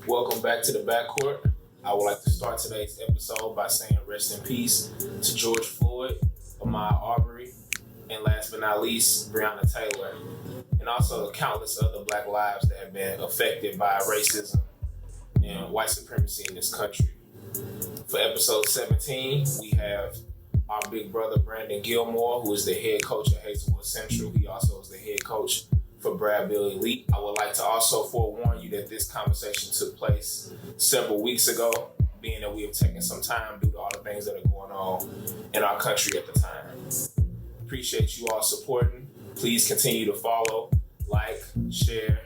Welcome back to the Backcourt. I would like to start today's episode by saying rest in peace to George Floyd, Ahmaud Arbery, and last but not least, Breonna Taylor, and also countless other Black lives that have been affected by racism and white supremacy in this country. For episode 17, we have our big brother, Brandon Gilmore, who is the head coach at Hazelwood Central. He also is the head coach for Brad Beal Elite. I would like to also forewarn you that this conversation took place several weeks ago, being that we have taken some time due to all the things that are going on in our country at the time. Appreciate you all supporting. Please continue to follow, like, share.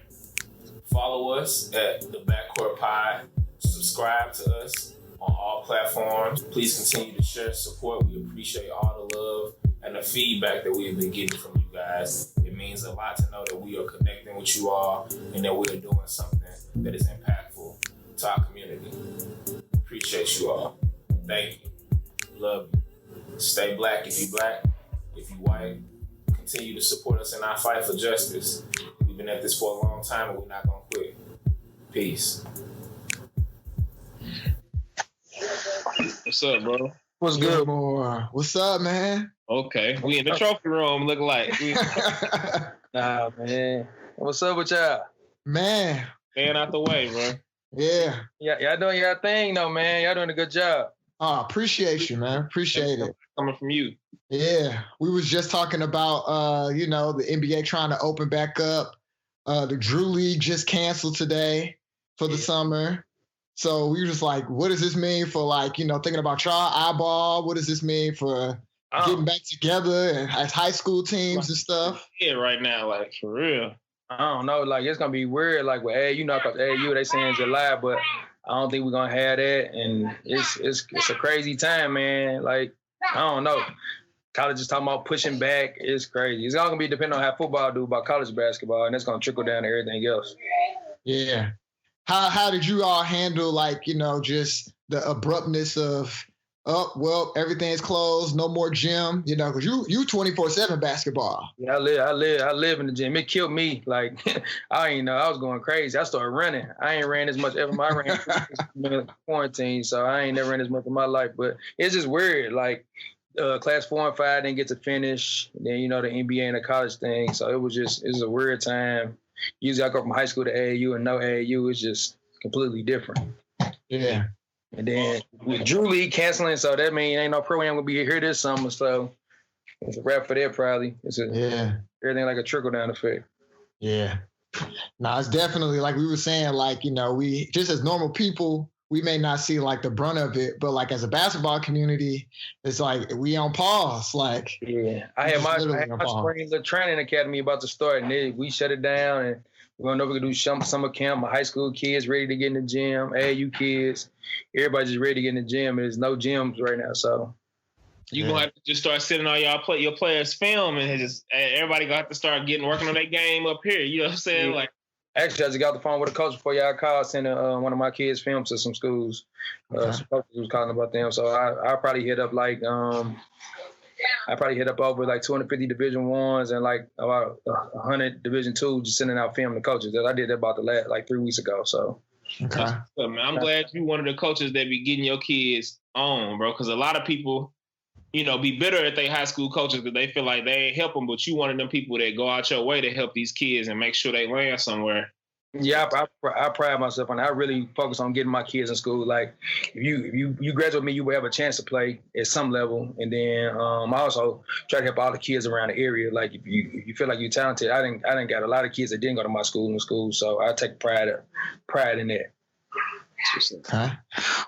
Follow us at the Backcourt Pod. Subscribe to us on all platforms. Please continue to share, support. We appreciate all the love and the feedback that we have been getting from you guys. It means a lot to know that we are connecting with you all and that we are doing something that is impactful to our community. Appreciate you all. Thank you. Love you. Stay black if you black. If you white, continue to support us in our fight for justice. We've been at this for a long time and we're not going to quit. Peace. What's up, bro? What's good, boy? What's up, man? Okay, we in the trophy room looking like. Nah, man. What's up with y'all? Man. Staying out the way, bro. Yeah. Yeah, y'all doing your thing, though, man. Y'all doing a good job. Oh, appreciate you, man. Appreciate it. Coming from you. Yeah. We was just talking about, the NBA trying to open back up. The Drew League just canceled today for the summer. So we were just like, what does this mean for, thinking about y'all eyeball? What does this mean for getting back together and as high school teams and stuff? Yeah, right now, like, for real. I don't know. Like, it's going to be weird. Like, with AAU, not because AAU, they saying July, but I don't think we're going to have that. And it's a crazy time, man. Like, I don't know. College is talking about pushing back. It's crazy. It's all going to be depending on how football do about college basketball, and it's going to trickle down to everything else. Yeah. How did you all handle, just the abruptness of, everything's closed, no more gym, because you 24/7 basketball. Yeah, I live in the gym. It killed me. Like, I didn't know. I was going crazy. I started running. I ain't ran as much ever. I ran in quarantine, so I ain't never ran as much in my life. But it's just weird. Like, class 4 and 5 didn't get to finish. Then, the NBA and the college thing. So it was a weird time. Usually I go from high school to AAU, and no AAU is just completely different. Yeah. And then with Drew League canceling, so that means ain't no program gonna be here this summer. So it's a wrap for that probably. Everything like a trickle down effect. Yeah. No, it's definitely like we were saying, we just as normal people, we may not see the brunt of it, but as a basketball community, it's like we on pause. Yeah, I had my spring training academy about to start, and we shut it down, and we're gonna know we can do summer camp. My high school kids ready to get in the gym, AAU kids, everybody's just ready to get in the gym. There's no gyms right now, so you gonna have to just start sending all your players film, and just everybody gonna have to start working on their game up here. You know what I'm saying? Yeah. Actually, I just got the phone with a coach before y'all called, sending one of my kids' films to some schools. Some coaches was calling about them, so I probably hit up over 250 Division Ones and about 100 Division Two, just sending out film to coaches. I did that about the last 3 weeks ago. So, okay, I'm glad you one of the coaches that be getting your kids on, bro, because a lot of people, be bitter at their high school coaches because they feel like they ain't help them, but you one of them people that go out your way to help these kids and make sure they land somewhere. Yeah, I pride myself on that. I really focus on getting my kids in school. Like, if you graduate with me, you will have a chance to play at some level. And then I also try to help all the kids around the area. Like, if you feel like you're talented, I didn't got a lot of kids that didn't go to my school in school, so I take pride in that. Okay.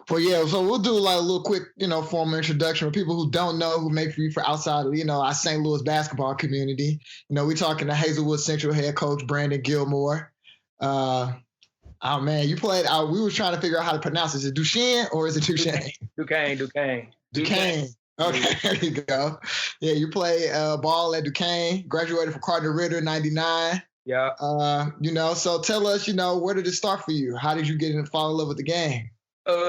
Well, yeah, so we'll do a little quick, formal introduction for people who don't know, who may be for outside of, our St. Louis basketball community. We're talking to Hazelwood Central head coach Brandon Gilmore. Oh man, you played. We were trying to figure out how to pronounce it. Is it Duquesne or is it Duquesne? Duquesne. Okay, there you go. Yeah, you play ball at Duquesne. Graduated from Cardinal Ritter '99. Yeah. So tell us, where did it start for you? How did you get in fall in love with the game?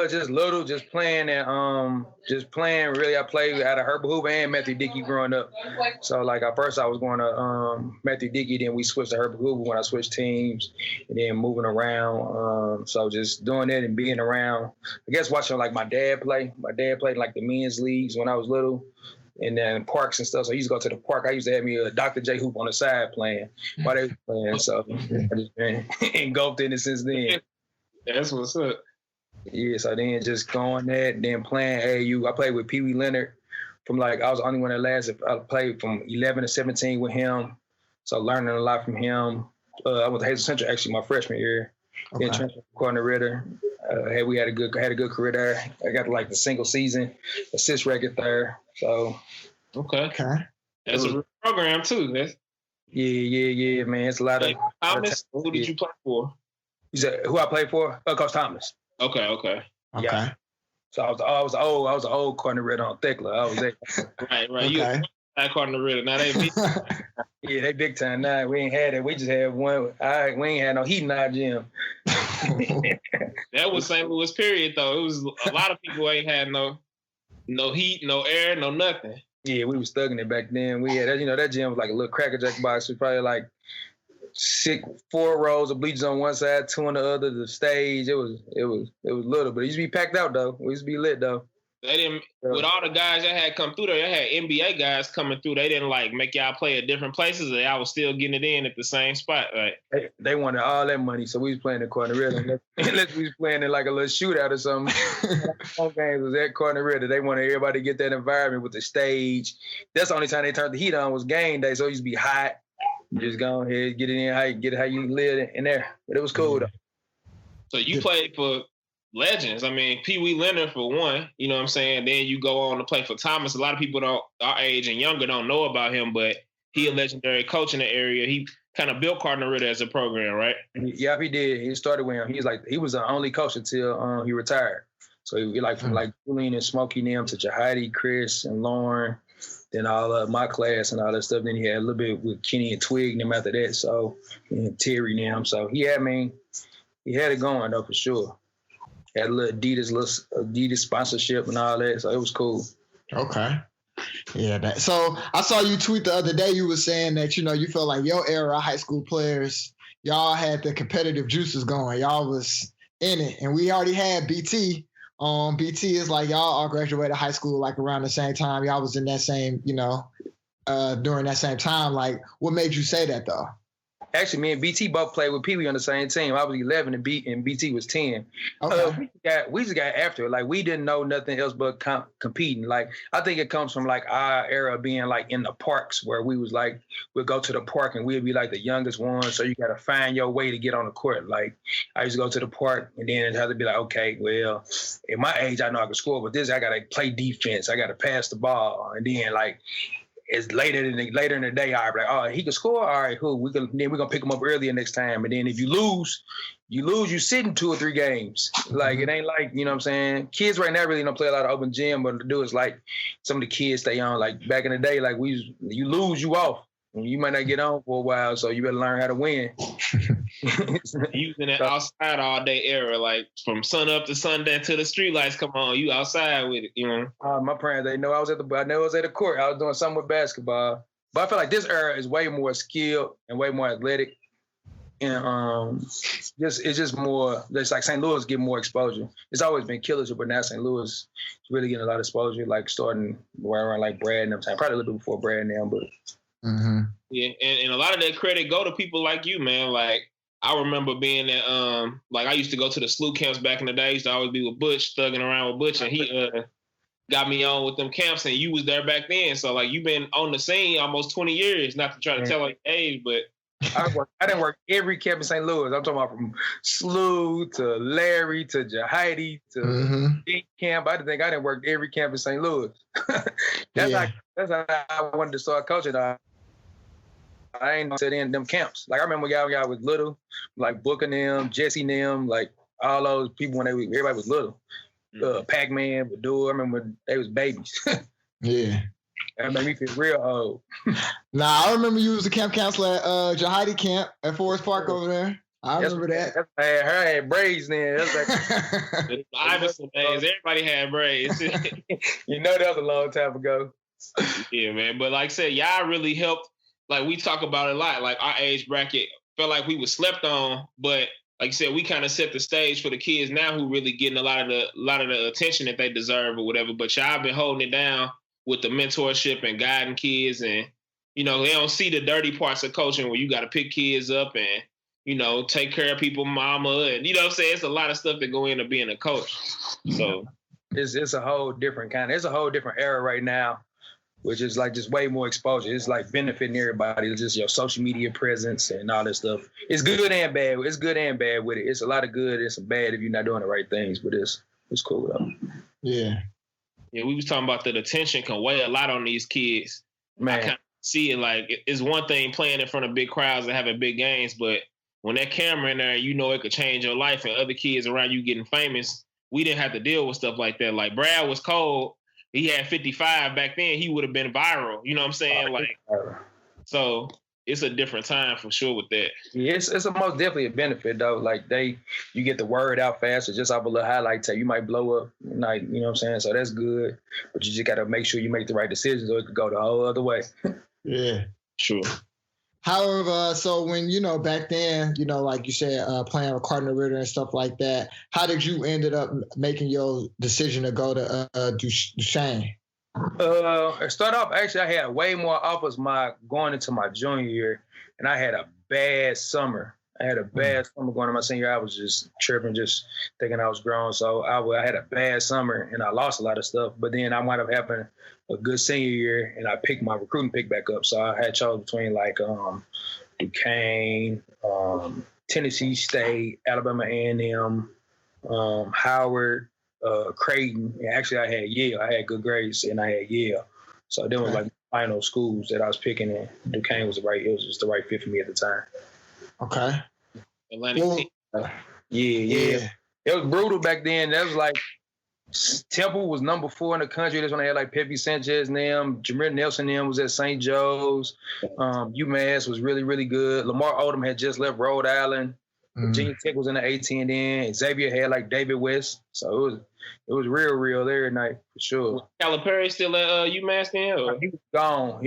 Just little, just playing and really. I played out of Herbert Hoover and Matthew Dickey growing up. So like at first I was going to Matthew Dickey, then we switched to Herbert Hoover when I switched teams, and then moving around. So just doing that and being around. I guess watching like my dad play. My dad played like the men's leagues when I was little. And then parks and stuff. So I used to go to the park. I used to have me a Dr. J hoop on the side playing while they was playing. So I just been engulfed in it since then. That's what's up. Yeah, so then just going that, then playing AAU. I played with Pee Wee Leonard from like, I was the only one that lasted. I played from 11 to 17 with him. So learning a lot from him. I went to Hazelwood Central actually my freshman year. Okay. Then transferred to Cardinal Ritter. We had a good career there. I got like the single season assist record there. So okay. That's a real program too. Yeah, man. It's a lot of Thomas. Who did you play for? You said who I played for? Coach Thomas. Okay. Yeah. So I was an old Cardinal Ritter on Thickler. I was there. Right. Okay. You Cardinal Ritter. Now they big. Yeah, they big time. Nah, we ain't had it. We just had one. We ain't had no heat in our gym. That was St. Louis period though. It was a lot of people ain't had no heat, no air, no nothing. Yeah, we was thugging it back then. We had that gym was like a little Cracker Jack box. It was probably like 4 rows of bleachers on one side, 2 on the other. The stage, it was little, but it used to be packed out though. We used to be lit though. They didn't with all the guys that had come through there. They had NBA guys coming through. They didn't like make y'all play at different places. Y'all was still getting it in at the same spot. Like they wanted all that money, so we was playing at Cardinal Ritter. Unless we was playing in like a little shootout or something. Home games was at Cardinal Ritter. They wanted everybody to get that environment with the stage. That's the only time they turned the heat on was game day, so it used to be hot. You just go ahead, get it in, how you live in there. But it was cool though. So you played for legends. I mean, Pee Wee Leonard for one, you know what I'm saying? Then you go on to play for Thomas. A lot of people our age and younger don't know about him, but he a legendary coach in the area. He kind of built Cardinal Ritter as a program, right? Yeah, he did. He started with him. He was the only coach until he retired. So he like from like Julian and Smokey and them to Jahidi, Chris and Lauren, then all of my class and all that stuff. Then he had a little bit with Kenny and Twig and them after that. So and Terry and them. So he had it going though for sure. Had a little Adidas sponsorship and all that, so it was cool. Okay. Yeah. So I saw you tweet the other day. You were saying that you felt like your era high school players, y'all had the competitive juices going. Y'all was in it, and we already had BT. BT is like y'all all graduated high school like around the same time. Y'all was in that same, during that same time. Like, what made you say that though? Actually, me and BT both played with Pee Wee on the same team. I was 11 and BT was 10. Okay. We just got after it. Like, we didn't know nothing else but competing. Like, I think it comes from, like, our era being, like, in the parks where we was, like, we'd go to the park and we'd be, like, the youngest ones. So you got to find your way to get on the court. Like, I used to go to the park and then it had to be like, okay, well, at my age, I know I can score, but this, I got to play defense. I got to pass the ball. And then, like, it's later in the day, I'll be like, oh, he can score? All right, cool. Then we're going to pick him up earlier next time. And then if you lose, you sit in 2 or 3 games. Like, it ain't like, you know what I'm saying? Kids right now really don't play a lot of open gym, but to do is like some of the kids stay on. Like, back in the day, like, you lose, you off. You might not get on for a while, so you better learn how to win. Using that outside all day era, like from sun up to sundown till the street lights come on, you outside with it, My parents, they know I was at the court. I was doing something with basketball. But I feel like this era is way more skilled and way more athletic. And it's just more, it's like St. Louis get more exposure. It's always been Killers, but now St. Louis is really getting a lot of exposure, like starting around like Brad and them time. Probably a little bit before Brad now, but yeah, and a lot of that credit go to people like you, man. Like, I remember being at like I used to go to the SLU camps back in the day. I used to always be with Butch, thugging around with Butch, and he got me on with them camps, and you was there back then. So like, you've been on the scene almost 20 years. Not to try to tell like age, but I didn't work every camp in St. Louis. I'm talking about from SLU to Larry to Jahidi to Big Camp. I didn't work every camp in St. Louis. That's how I wanted to start coaching. I ain't to them camps. Like, I remember y'all was little, like Booker them, Jesse them, like all those people when everybody was little. Pac-Man, Badoo, I remember they was babies. Yeah. That made me feel real old. Nah, I remember you was a camp counselor at Jahidi camp at Forest Park over there. I remember that. I had braids then. That's The Iverson days, everybody had braids. You know, that was a long time ago. Yeah, man. But like I said, y'all really helped. Like we talk about it a lot. Like our age bracket felt like we were slept on, but like you said, we kind of set the stage for the kids now who really getting a lot of the attention that they deserve or whatever. But y'all been holding it down with the mentorship and guiding kids, and you know they don't see the dirty parts of coaching where you got to pick kids up and you know take care of people, mama, and you know what I'm saying. It's a lot of stuff that go into being a coach. So it's a whole different kind. It's a whole different era right now, which is like just way more exposure. It's like benefiting everybody. It's just your social media presence and all that stuff. It's good and bad. It's good and bad with it. It's a lot of good and some bad if you're not doing the right things, but it's cool though. Yeah. Yeah, we was talking about that attention can weigh a lot on these kids. Man. I kind of see it like it's one thing playing in front of big crowds and having big games, but when that camera in there, you know it could change your life and other kids around you getting famous. We didn't have to deal with stuff like that. Like Brad was cold. He had 55 back then. He would have been viral. You know what I'm saying? Like, so it's a different time for sure with that. Yeah, it's a most definitely a benefit though. Like you get the word out faster just off a little highlight tape. You might blow up, like you know what I'm saying. So that's good, but you just got to make sure you make the right decisions, or it could go the whole other way. Yeah, sure. However, so when, you know, back then, you know, like you said, playing with Cardinal, Ritter and stuff like that, how did you ended up making your decision to go to Duquesne? It started off, actually, I had way more offers going into my junior year, and I had a bad summer. I had a bad summer going into my senior year. I was just tripping, just thinking I was grown. So I had a bad summer, and I lost a lot of stuff. But then I wound up having a good senior year, and I picked my recruiting pick back up. So I had chose between like Duquesne, Tennessee State, Alabama A&M, Howard, Creighton. And actually, I had Yale. I had good grades, and I had Yale. So then was like final schools that I was picking, and Duquesne was it was just the right fit for me at the time. Okay. Atlantic. Yeah. It was brutal back then. That was like Temple was number 4 in the country. That's when they had like Pepe Sanchez and them. Jameer Nelson and them was at St. Joe's. UMass was really, really good. Lamar Odom had just left Rhode Island. Virginia Tech was in the 18 then. Xavier had like David West. So it was real there at night for sure. Calipari still at UMass then? Or? He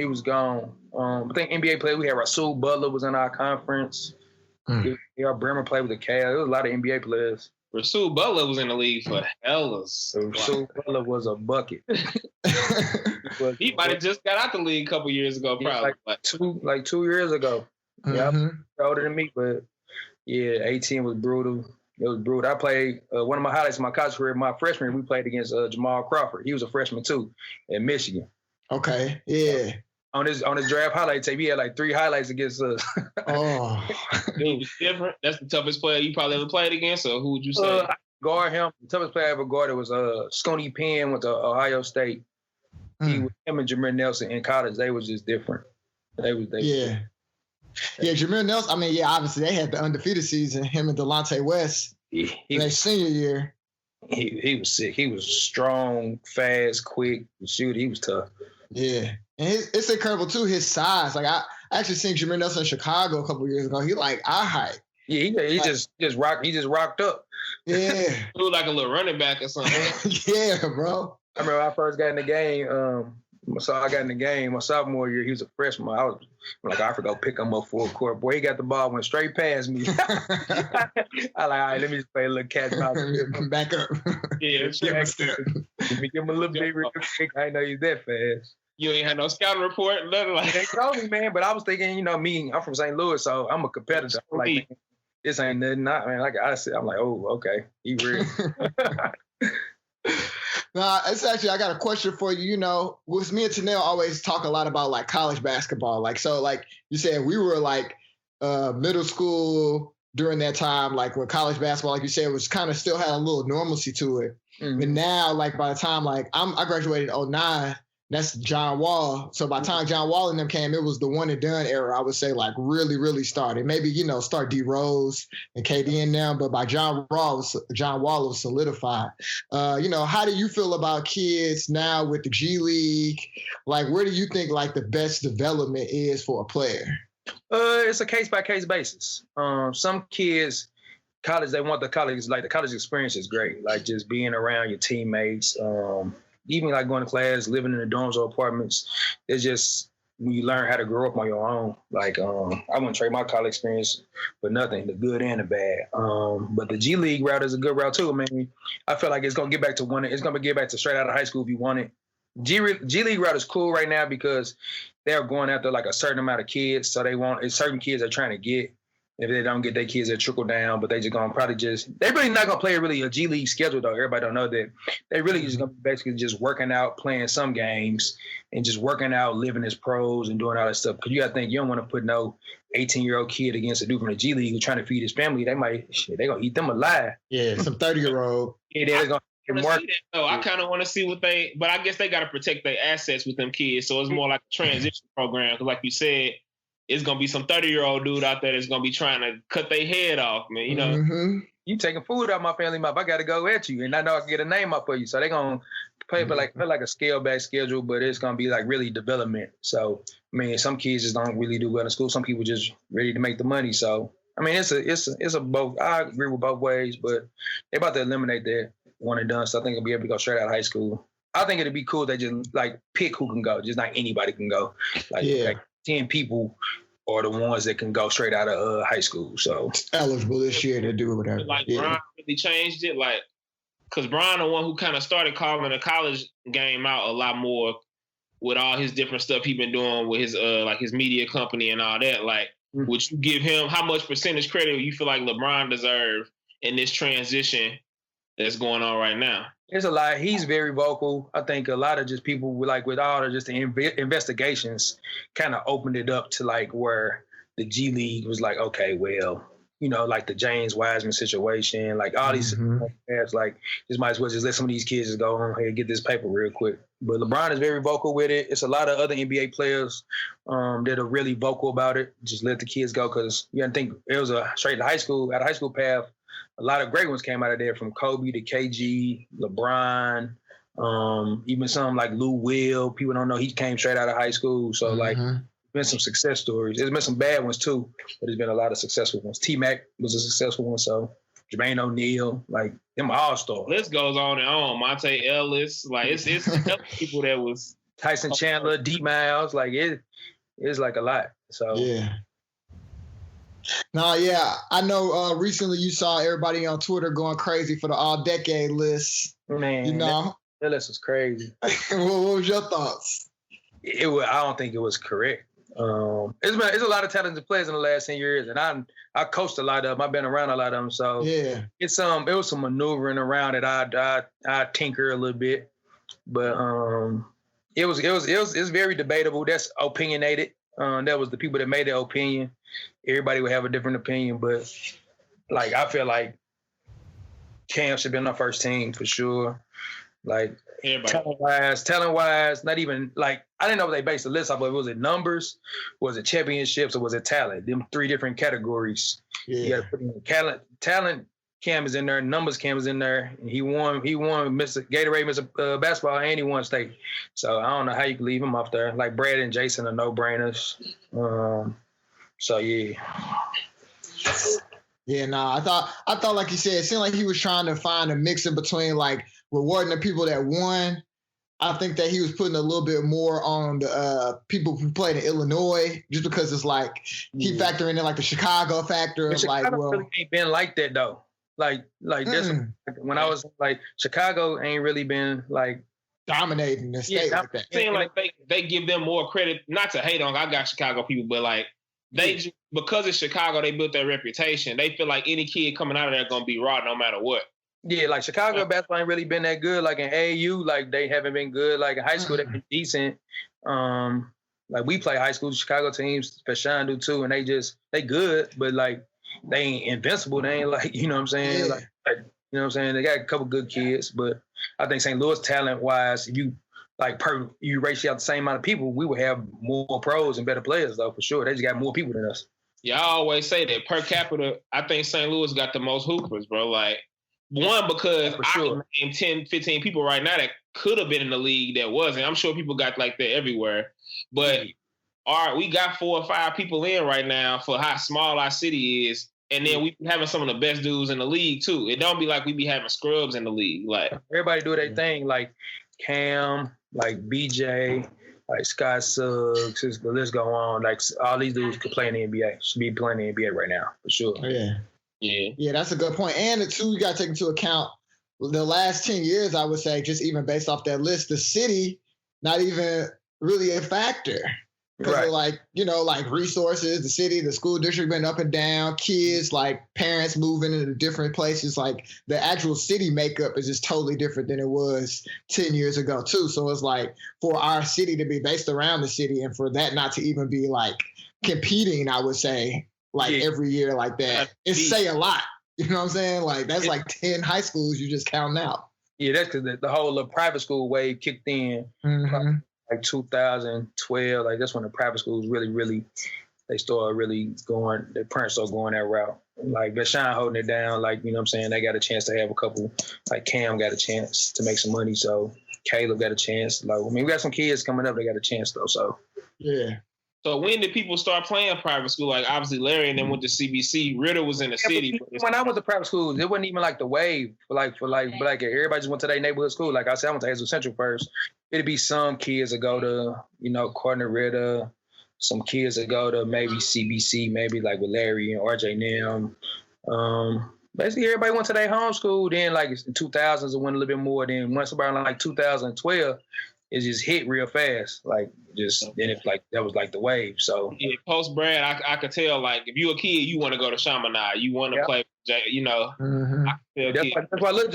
was gone. I think NBA players, we had Rasul Butler was in our conference. Bremer played with the Cavs. There was a lot of NBA players. Rasul Butler was in the league for hellas. Rasul Butler was a bucket. He might have just got out the league a couple years ago, probably. Like 2 years ago. Yeah, older than me, but yeah, 18 was brutal. It was brutal. I played one of my highlights of my college career. My freshman year, we played against Jamal Crawford. He was a freshman too in Michigan. Okay, yeah. On his draft highlight tape, he had like 3 highlights against us. Oh, he was different. That's the toughest player you probably ever played against, or who would you say? Guard him. The toughest player I ever guarded was Sconey Penn with Ohio State. Him and Jameer Nelson in college, they was just different. Yeah, Jameer Nelson. I mean, obviously they had the undefeated season. Him and Delonte West. Their senior year. He was sick. He was strong, fast, quick, shoot. He was tough. Yeah. And it's incredible too, his size. Like I actually seen Jameer Nelson in Chicago a couple of years ago. He like our height. Yeah, he just rocked up. Yeah. He looked like a little running back or something. Yeah, bro. I remember when I first got in the game, I got in the game my sophomore year, he was a freshman. I was like, I forgot to pick him up full court. Boy, he got the ball, went straight past me. I like, all right, let me just play a little cat and mouse. Back up. Yeah, let me give him a little bit real quick. I didn't know he was that fast. You ain't had no scouting report, nothing like that. They told me, man, but I was thinking, I'm from St. Louis, so I'm a competitor. I'm like, man, this ain't nothing. Man, like I said, I'm like, oh, okay, he real. Nah, it's actually, I got a question for you. You know, with me and Tanel always talk a lot about like college basketball. Like, so like you said, we were like middle school during that time, like when college basketball, like you said, was kind of still had a little normalcy to it. And now, like by the time like I graduated in 2009, that's John Wall. So by the time John Wall and them came, it was the one and done era, I would say, like really, really started. Maybe, start D Rose and KD and them, but by John Wall was solidified. How do you feel about kids now with the G League? Like, where do you think like the best development is for a player? It's a case by case basis. Some kids, college, they want the college experience is great. Like just being around your teammates, even like going to class, living in the dorms or apartments. It's just when you learn how to grow up on your own. Like I wouldn't trade my college experience for nothing, the good and the bad. But the G League route is a good route too. I mean, I feel like it's gonna get back to straight out of high school if you want it. G League route is cool right now because they're going after like a certain amount of kids. So it's certain kids they're trying to get. If they don't get their kids, they trickle down, but they just gonna they're really not gonna play a G League schedule though. Everybody don't know that. They really just gonna be basically just working out, playing some games, and just working out, living as pros and doing all that stuff. Because you gotta think you don't want to put no 18-year-old kid against a dude from the G League who's trying to feed his family. They gonna eat them alive. Yeah, some 30-year-old. Yeah, they're gonna work. I kind of want to see but I guess they got to protect their assets with them kids. So it's more like a transition program. Because like you said, it's going to be some 30-year-old dude out there that's going to be trying to cut their head off, man. You know, You taking food out of my family mouth. I got to go at you. And I know I can get a name up for you. So they're going to play for like a scale back schedule, but it's going to be like really development. So, I mean, some kids just don't really do well in school. Some people just ready to make the money. So, I mean, it's a both. I agree with both ways, but they're about to eliminate that one and done. So I think it'll be able to go straight out of high school. I think it'd be cool. They just like pick who can go. Just not anybody can go. Like 10 people are the ones that can go straight out of high school. So eligible this year to do whatever. Like Brian really changed it. Like, cause Brian, the one who kind of started calling the college game out a lot more with all his different stuff he been doing with his like his media company and all that. Like, would you give him how much percentage credit you feel like LeBron deserves in this transition that's going on right now? There's a lot. He's very vocal. I think a lot of just people with all of just the investigations kind of opened it up to like where the G League was like, okay, well, you know, like the James Wiseman situation, like all these like just might as well just let some of these kids just go on here and get this paper real quick. But LeBron is very vocal with it. It's a lot of other NBA players that are really vocal about it. Just let the kids go because you gotta think it was a straight to high school path. A lot of great ones came out of there, from Kobe to KG, LeBron, even some like Lou Will. People don't know he came straight out of high school. So like, been some success stories. There's been some bad ones too, but there's been a lot of successful ones. T-Mac was a successful one. So Jermaine O'Neal, like them all-stars. List goes on and on. Monte Ellis, like it's people that was Tyson Chandler, D Miles, like it's like a lot. So yeah. No, yeah. I know recently you saw everybody on Twitter going crazy for the all-decade list. Man, you know? That list was crazy. What was your thoughts? I don't think it was correct. It's a lot of talented players in the last 10 years, and I coached a lot of them. I've been around a lot of them, so yeah, it was some maneuvering around it. I tinker a little bit, but it was very debatable. That's opinionated. That was the people that made their opinion. Everybody would have a different opinion, but like I feel like Cam should be on our first team for sure. Like talent wise, not even like I didn't know what they based the list off of. Was it numbers? Was it championships? Or was it talent? Them three different categories. Yeah. You got to put in talent. Cam is in there. Numbers. Cam is in there. And he won Mr. Gatorade, Mr. Basketball, and he won state. So I don't know how you can leave him off there. Like Brad and Jason are no brainers. So yeah. Yeah, I thought like you said, it seemed like he was trying to find a mix in between like rewarding the people that won. I think that he was putting a little bit more on the people who played in Illinois, just because it's like he factoring in like the Chicago factor of like, well, really ain't been like that though. Like this when I was like Chicago ain't really been like dominating the state like that. Saying like they give them more credit, not to hate on. I got Chicago people, but like they just, because it's Chicago, they built their reputation. They feel like any kid coming out of there gonna be raw no matter what. Yeah, like Chicago basketball ain't really been that good. Like in AAU, like they haven't been good. Like in high school, they've been decent. Like we play high school Chicago teams, Fashawn do too, and they good, but like they ain't invincible. They ain't like, you know what I'm saying? Yeah. Like you know what I'm saying? They got a couple good kids, but I think St. Louis talent wise, if you like you ratio out the same amount of people, we would have more pros and better players though, for sure. They just got more people than us. Yeah, I always say that per capita, I think St. Louis got the most hoopers, bro. Like, one, because I can name 10, 15 people right now that could have been in the league that wasn't. I'm sure people got like that everywhere. But all right, we got 4 or 5 people in right now for how small our city is. And then we having some of the best dudes in the league too. It don't be like we be having scrubs in the league. Like everybody do their thing, like Cam, like BJ, like Scott Suggs, the list go on. Like all these dudes could play in the NBA. Should be playing in the NBA right now, for sure. Yeah, that's a good point. And the two, you got to take into account the last 10 years, I would say, just even based off that list, the city, not even really a factor. Because of like resources, the city, the school district been up and down, kids, like parents moving into different places. Like the actual city makeup is just totally different than it was 10 years ago too. So it's like for our city to be based around the city and for that not to even be like competing, I would say, like every year like that, it say a lot. You know what I'm saying? Like that's like 10 high schools you just counting out. Yeah, that's because the whole private school wave kicked in. Mm-hmm. Like 2012, like that's when the private schools really, they started really going, the parents started going that route. Like Vashon holding it down, like, you know what I'm saying? They got a chance to have a couple, like Cam got a chance to make some money. So Caleb got a chance. Like, I mean, we got some kids coming up, they got a chance though, so. Yeah. So when did people start playing private school? Like obviously Larry and then went to CBC. Ritter was in the city. When I was at private school, it wasn't even like the wave for everybody just went to their neighborhood school. Like I said, I went to Hazelwood Central first. It'd be some kids that go to, you know, Cardinal, Ritter, some kids that go to maybe CBC, maybe like with Larry and RJ Nim. Basically everybody went to their home school. Then like in 2000s it went a little bit more. Then once about like 2012, it just hit real fast. Like just then it's like that was like the wave. So yeah, post Brad, I could tell like if you a kid, you want to go to Chaminade, you want to play, you know. Mm-hmm. That's why Lil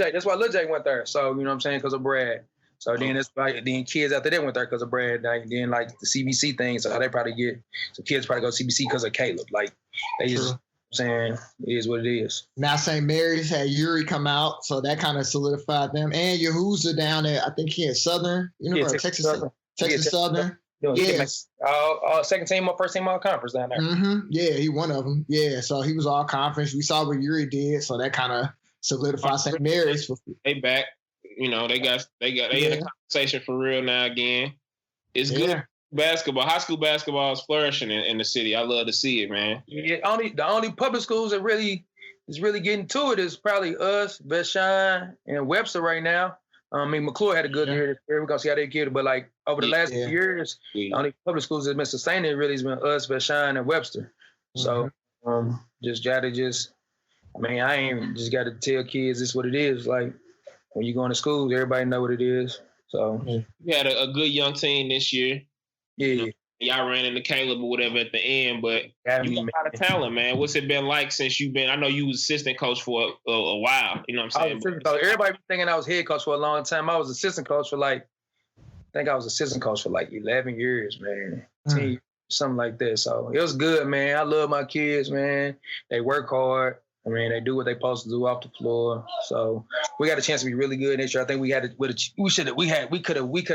J went there. So you know what I'm saying, because of Brad. So then it's like then kids after that went there because of Brad. Like, then like the CBC thing, so they probably get some kids probably go to CBC because of Caleb. Like they just saying it is what it is. Now St. Mary's had Yuri come out, so that kind of solidified them. And Yahuza down there, I think he had Southern, Texas Southern. Yes. Second team or first team all conference down there. Mm-hmm. Yeah, he one of them. Yeah, so he was all conference. We saw what Yuri did, so that kind of solidified St. Mary's. They back. You know, they in a conversation for real now again. It's good basketball. High school basketball is flourishing in the city. I love to see it, man. Yeah, the only public schools that really getting to it is probably us, Vashon, and Webster right now. I mean, McClure had a good year. We're gonna see how they get it, but like over the last few years, the only public schools that's been sustaining it really has been us, Vashon, and Webster. So just gotta I ain't just gotta tell kids this what it is. Like when you go into school, everybody know what it is. So we had a good young team this year. Yeah. Y'all ran into Caleb or whatever at the end, but you got a lot of talent, man. What's it been like since you've been? I know you was assistant coach for a while. You know what I'm saying? Everybody be thinking I was head coach for a long time. I was assistant coach for like 11 years, man. 10 years, something like that. So it was good, man. I love my kids, man. They work hard. I mean, they do what they supposed to do off the floor. So we got a chance to be really good this year. I think we could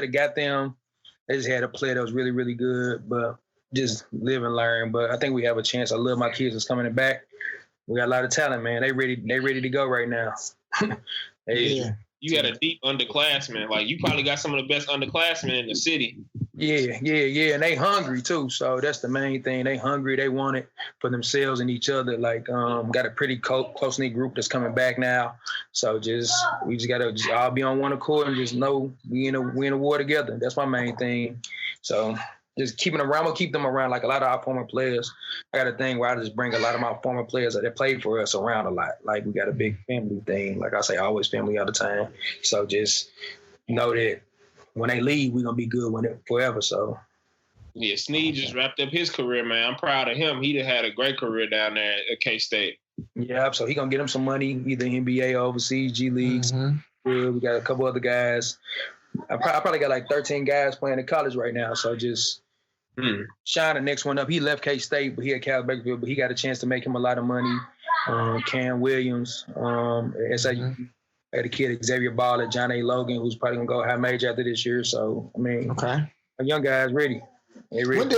have got them. They just had a player that was really, really good, but just live and learn. But I think we have a chance. I love my kids that's coming back. We got a lot of talent, man. They ready to go right now. You got a deep underclassman. Like you probably got some of the best underclassmen in the city. Yeah. And they hungry too. So that's the main thing. They hungry. They want it for themselves and each other. Like got a pretty close-knit group that's coming back now. So we just gotta all be on one accord and just know we in a war together. That's my main thing. So just keep them around. Like a lot of our former players, I got a thing where I just bring a lot of my former players that played for us around a lot. Like we got a big family thing. Like I say, always family all the time. So just know that when they leave, we're going to be good forever. So yeah, Sneed just wrapped up his career, man. I'm proud of him. He had a great career down there at K-State. Yeah, so he going to get him some money, either NBA or overseas, G Leagues. Yeah, we got a couple other guys. I probably got like 13 guys playing in college right now. So just shine the next one up. He left K-State, but he had Cal Bakersfield, but he got a chance to make him a lot of money. Cam Williams, SIU. I had a kid, Xavier Ball, John A. Logan, who's probably going to go high major after this year. So, I mean, our young guys ready. They ready.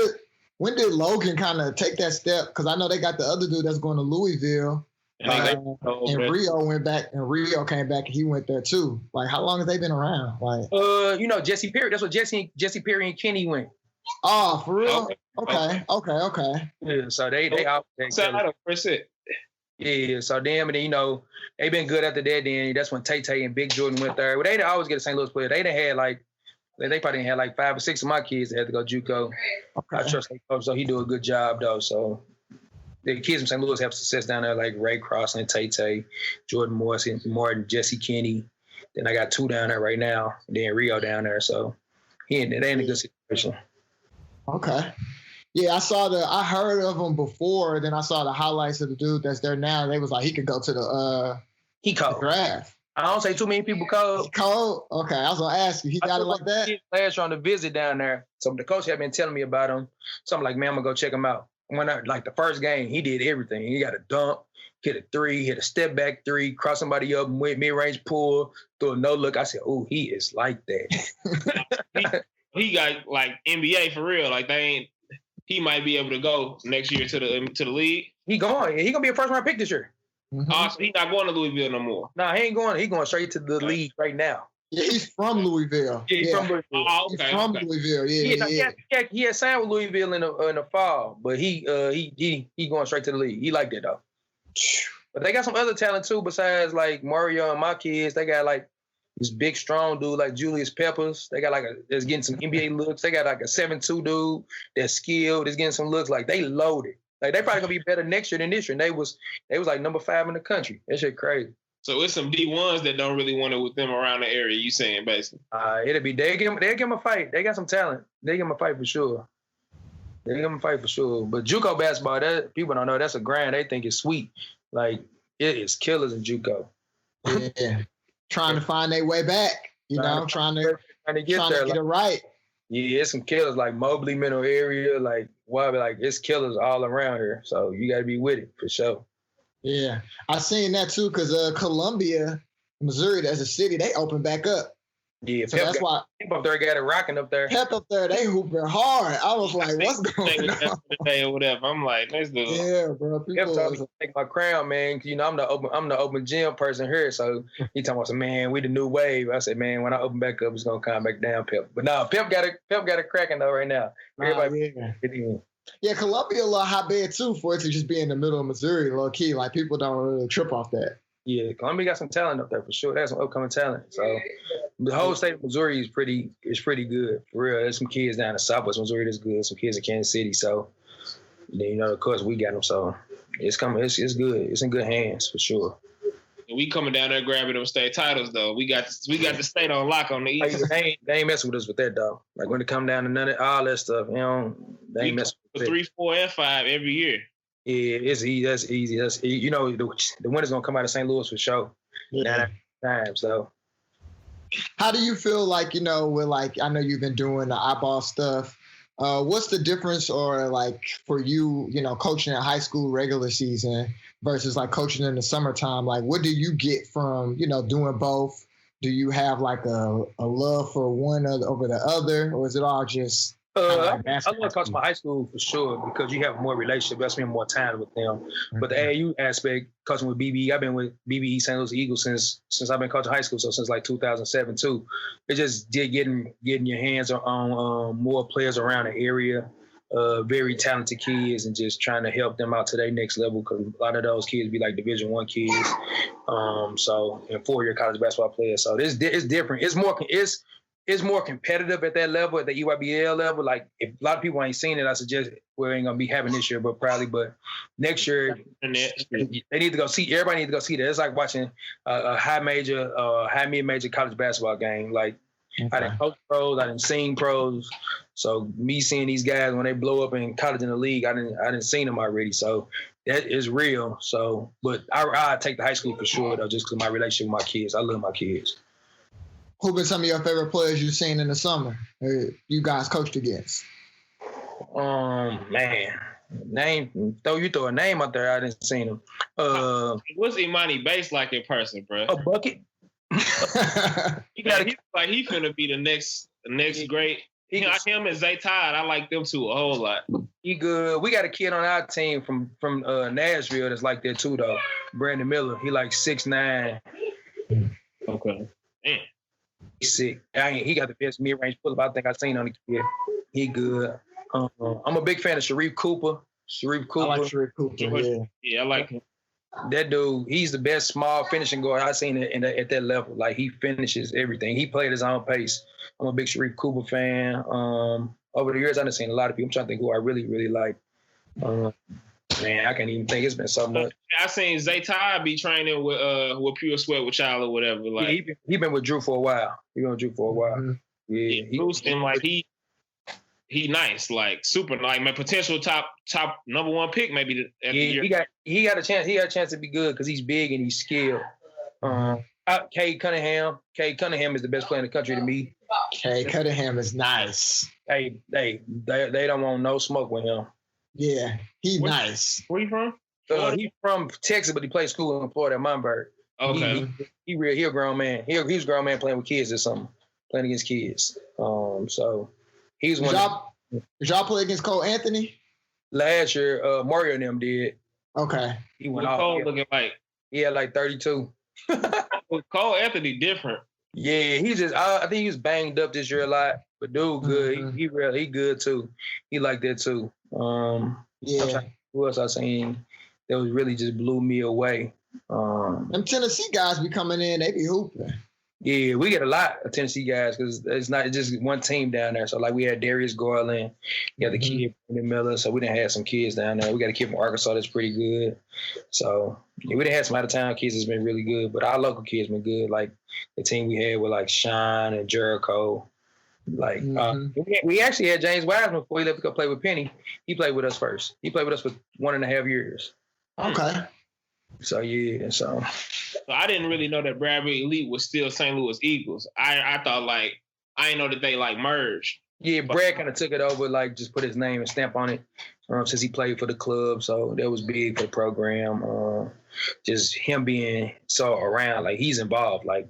When did Logan kind of take that step? Because I know they got the other dude that's going to Louisville. And Rio went back, and Rio came back, and he went there too. Like, how long have they been around? Like, Jesse Perry. That's what Jesse Perry and Kenny went. Oh, for real? Okay. Yeah, so they out there. Yeah, so them, and then, you know, they been good after that. Then that's when Tay and Big Jordan went there. But they didn't always get a St. Louis player. They didn't had like, they probably had like 5 or 6 of my kids that had to go JUCO. Okay. I trust their coach, so he do a good job though. So the kids from St. Louis have success down there, like Ray Cross and Tay, Jordan Morrison, Martin, Jesse Kinney. Then I got 2 down there right now. And then Rio down there. So they ain't in a good situation. Okay. Yeah, I heard of him before. Then I saw the highlights of the dude that's there now. They was like, he could go to the draft. I don't say too many people cold. Cold? Okay, I was gonna ask you. He got it like that? Last year on the visit down there, so the coach had been telling me about him. So I'm like, man, I'm gonna go check him out. When like the first game, he did everything. He got a dunk, hit a 3, hit a step back 3, cross somebody up, mid-range pull, threw a no look. I said, oh, he is like that. he got like NBA for real. Like he might be able to go next year to the league. He going. He gonna be a first round pick this year. Mm-hmm. So he's not going to Louisville no more. No, he ain't going. He going straight to the league right now. Yeah, he's from Louisville. Yeah, he's from Louisville. Oh, okay. He's from Louisville. Yeah. He had signed with Louisville in the fall, but he going straight to the league. He like that though. But they got some other talent too, besides like Mario and my kids. They got like this big strong dude like Julius Peppers. They got like that's getting some NBA looks. They got like a 7'2" dude that's skilled, that's getting some looks. Like they loaded. Like they probably gonna be better next year than this year. And they was like number 5 in the country. That shit crazy. So it's some D1s that don't really want it with them around the area. You saying basically? It'll be they give him a fight. They got some talent. They give him a fight for sure. But JUCO basketball, that people don't know. That's a grind. They think it's sweet. Like it is killers in JUCO. Yeah. Trying to find their way back, trying to get it right. Yeah, it's some killers like Mobley, Middle Area, like it's killers all around here. So you got to be with it for sure. Yeah, I seen that too because Columbia, Missouri, as a city, they opened back up. Yeah, so that's why Pep up there got it rocking up there. Pep up there, they hooping hard. I was like, what's going on? Or whatever. I'm like, let's do it. Yeah, bro. People told me to take my crown, man. You know, I'm the open gym person here. So he talking about, man, we the new wave. I said, man, when I open back up, it's gonna come back down, Pep. But no, Pep got it cracking though right now. Everybody Yeah, Columbia a little hot bed too for it to just be in the middle of Missouri, low key. Like people don't really trip off that. Yeah, Columbia got some talent up there for sure. That's some upcoming talent. So the whole state of Missouri is pretty good for real. There's some kids down in Southwest Missouri that's good. Some kids in Kansas City. So then of course we got them. So it's coming. It's good. It's in good hands for sure. And we coming down there grabbing them state titles though. We got the state on lock on the East. They ain't messing with us with that though. Like when it come down to none of all that stuff, they ain't messing with 3, 4, and 5 every year. Yeah, it's easy. That's easy. The winner's gonna come out of St. Louis for sure. Yeah. Time, so. How do you feel like, with like, I know you've been doing the eyeball stuff. What's the difference or like for you, coaching in high school regular season versus like coaching in the summertime? Like, what do you get from, doing both? Do you have like a love for one over the other, or is it all just I love coaching my high school for sure because you have more relationship. I spend more time with them. Mm-hmm. But the AAU aspect, coaching with BBE, I've been with BBE St. Louis Eagles since I've been coaching high school, so since like 2007 too. It just did getting your hands on more players around the area, very talented kids, and just trying to help them out to their next level because a lot of those kids be like Division I kids, and 4-year college basketball players. So it's different. It's more competitive at that level, at the EYBL level. Like, if a lot of people ain't seen it, I suggest we ain't gonna be having this year, but next year they need to go see. Everybody need to go see that. It's like watching a high mid-major college basketball game. Like, okay. I didn't coach pros, I didn't sing pros. So me seeing these guys when they blow up in college in the league, I didn't seen them already. So that is real. So, but I take the high school for sure though, just because my relationship with my kids. I love my kids. Who been some of your favorite players you've seen in the summer? You guys coached against? Man, you throw a name out there, I didn't see him. What's Imani Bates like in person, bro? A bucket. He's finna be the next great. Him and Zay Todd, I like them two a whole lot. He good. We got a kid on our team from Nashville that's like that too, though. Brandon Miller. He like 6'9". Okay. Man. He's sick. He got the best mid-range pull-up I think I've seen on the kid. He good. I'm a big fan of Sharif Cooper. I like Sharif Cooper. Yeah, I like him. That dude, he's the best small finishing guard I've seen at that level. Like, he finishes everything. He played his own pace. I'm a big Sharif Cooper fan. Over the years, I've seen a lot of people. I'm trying to think who I really, really like. Man, I can't even think. It's been so much. I seen Zay Ty be training with Pure Sweat with y'all or whatever. Like, yeah, he been with Drew for a while. Mm-hmm. Yeah, he seemed like he nice, like super, like my potential top number one pick maybe. He got a chance. He got a chance to be good because he's big and he's skilled. Cade Cunningham is the best player in the country to me. Cade Cunningham is nice. Hey, they don't want no smoke with him. Yeah, he's nice. Where you from? He's from Texas, but he played school in Florida at Monberg. Okay. He a grown man. He was a grown man playing with kids or something, playing against kids. So he's one. Did y'all play against Cole Anthony? Last year, Mario and them did. Okay. He went off. Cole yeah. Looking like? He had like 32. Cole Anthony different. Yeah, I think he was banged up this year a lot, but dude, good. Mm-hmm. He good too. He like that too. Yeah. Who else I seen that was really just blew me away? Them Tennessee guys be coming in, they be hooping. Yeah, we get a lot of Tennessee guys because it's not just one team down there. So, like, we had Darius Garland, we got the kid Brandon Miller. So we done had some kids down there. We got a kid from Arkansas that's pretty good. So yeah, we done had some out of town kids that's been really good, but our local kids been good. Like the team we had with like Sean and Jericho. Like we actually had James Wiseman before he left to go play with Penny. He played with us first. He played with us for 1.5 years. Okay. So yeah, so I didn't really know that Brad Beal Elite was still St. Louis Eagles. I thought like I didn't know that they like merged. Yeah, Brad kind of took it over, like just put his name and stamp on it since he played for the club. So that was big for the program. Just him being so around, like he's involved. Like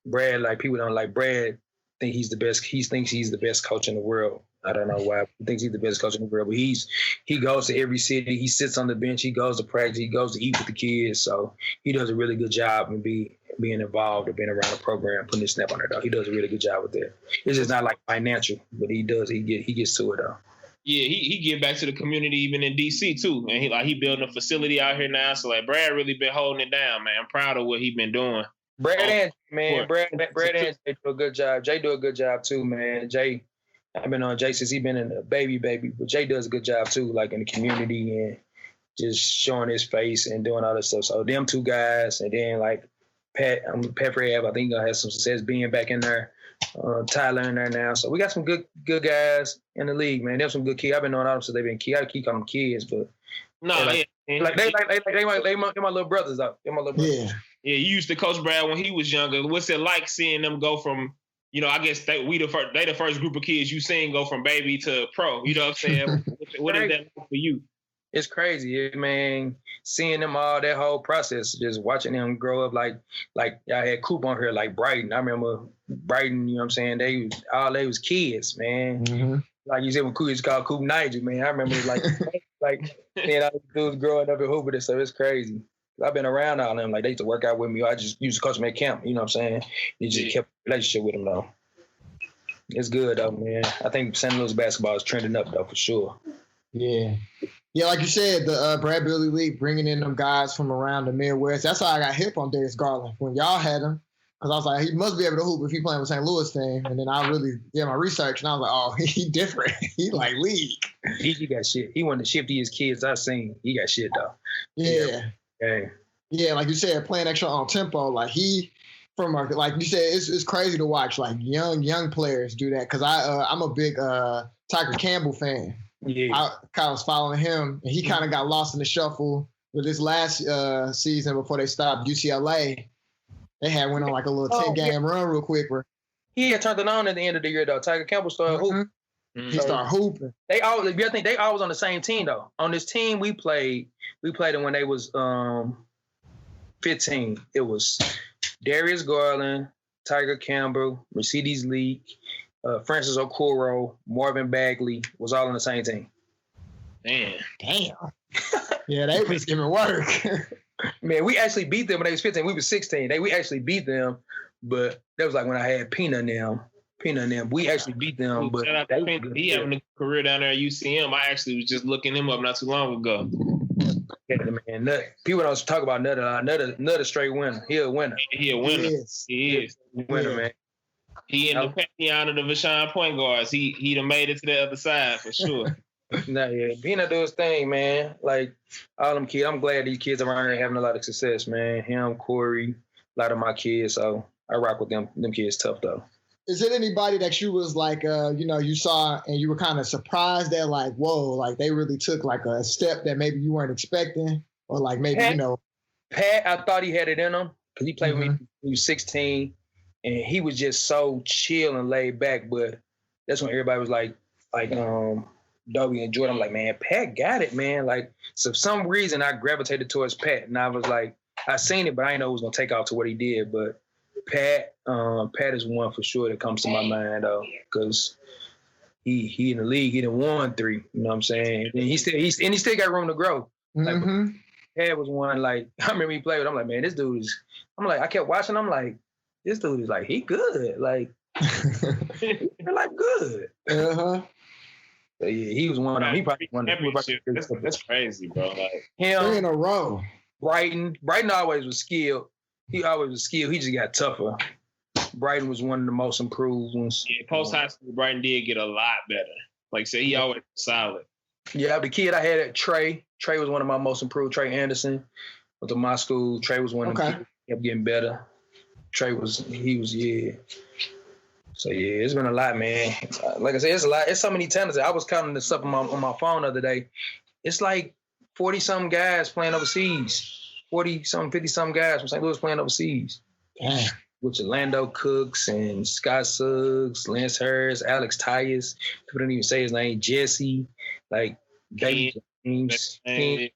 Brad, like people don't like Brad. Think he's the best. He thinks he's the best coach in the world. I don't know why. He thinks he's the best coach in the world, but he goes to every city. He sits on the bench. He goes to practice. He goes to eat with the kids. So he does a really good job in being involved or being around the program, putting his snap on it. Though he does a really good job with that. It's just not like financial, but he does. He gets to it though. Yeah, he give back to the community even in DC too, and he building a facility out here now. So like Brad really been holding it down, man. I'm proud of what he been doing. Brad and Jay do a good job. Jay do a good job too, man. Jay, I've been on Jay since he been in a baby, but Jay does a good job too, like in the community and just showing his face and doing all this stuff. So them two guys, and then like Pat Rab, I think he's gonna have some success being back in there. Tyler in there now. So we got some good guys in the league, man. There's some good kids. I've been knowing all them since they've been kids. I keep calling them kids, but no, they my little brothers though. They're my little brothers. Yeah, you used to coach Brad when he was younger. What's it like seeing them go from, I guess they the first group of kids you seen go from baby to pro. You know what I'm saying? What is that like for you? It's crazy, man. Seeing them all, that whole process, just watching them grow up. Like I had Coop on here, like Brighton. I remember Brighton. You know what I'm saying? They was kids, man. Mm-hmm. Like you said, when Coop is called Coop Nigel, man. I remember like dudes growing up in Hoover, so it's crazy. I've been around all them. Like they used to work out with me. I just used to coach them at camp. You know what I'm saying? You just kept a relationship with them though. It's good though, man. I think St. Louis basketball is trending up though for sure. Yeah. Yeah, like you said, the Brad Beal Elite bringing in them guys from around the Midwest. That's why I got hip on Darius Garland when y'all had him. Because I was like, he must be able to hoop if he playing with St. Louis team. And then I really did my research, and I was like, oh, he different. He like league. He got shit. He one of the shiftiest kids I've seen. He got shit, though. Yeah. Yeah, like you said, playing extra on tempo. Like like you said, it's crazy to watch like young players do that. Because I'm a big Tiger Campbell fan. Yeah. I kind of was following him, and he kind of got lost in the shuffle with this last season before they stopped UCLA. They had went on like a little 10-game run real quick. He had turned it on at the end of the year, though. Tiger Campbell started hooping. He started hooping. I think they always on the same team, though. On this team we played them when they was 15. It was Darius Garland, Tiger Campbell, Mercedes Leak, Francis Okoro, Marvin Bagley was all on the same team. Damn. Yeah, they was giving work. Man, we actually beat them when they was 15. We was 16. We actually beat them, but that was like when I had Peanut and them Peanut and them. We actually beat them, but shout out to Peanut. He having a career down there at UCM. I actually was just looking him up not too long ago. Man, people don't talk about Nutter. Nutter straight winner. He a winner. He a winner. He is. Winner, man. He in the pantheon of the Vashon point guards. He done made it to the other side for sure. Nah, yeah. Peanut do his thing, man. Like all them kids. I'm glad these kids around here having a lot of success, man. Him, Corey, a lot of my kids. So I rock with them. Them kids tough though. Is it anybody that you was like, you saw and you were kind of surprised that, like, whoa, like they really took like a step that maybe you weren't expecting, or like maybe Pat, I thought he had it in him because he played with me when he was 16, and he was just so chill and laid back. But that's when everybody was like Dobie and Jordan. I'm like, man, Pat got it, man. Like, so for some reason I gravitated towards Pat, and I was like, I seen it, but I didn't know it was gonna take off to what he did. But Pat is one for sure that comes to my mind though, because he in the league, he done won 3. You know what I'm saying? And he still got room to grow. Like, Pat was one, like, I remember he played with. I'm like, man, this dude is. I'm like, I kept watching. I'm like, this dude is like, he good. Like, he like good. Uh-huh. So, yeah, he was one of them. He probably won. That's crazy, bro. Like him 3 in a row. Brighton always was skilled. He always was skilled. He just got tougher. Brighton was one of the most improved ones. Yeah, post high school, Brighton did get a lot better. Like I said, he always was solid. Yeah, the kid I had at Trey was one of my most improved. Trey Anderson went to my school. Trey was one of them kids, kept getting better. He was. So yeah, it's been a lot, man. Like I said, it's a lot. It's so many talents. I was counting this up on my phone the other day. It's like 40-something guys playing overseas. 40-something, 50-something guys from St. Louis playing overseas. Damn. With Orlando Cooks and Scott Suggs, Lance Hurst, Alex Tyus. People don't even say his name. Jesse, like Baby James. Ken,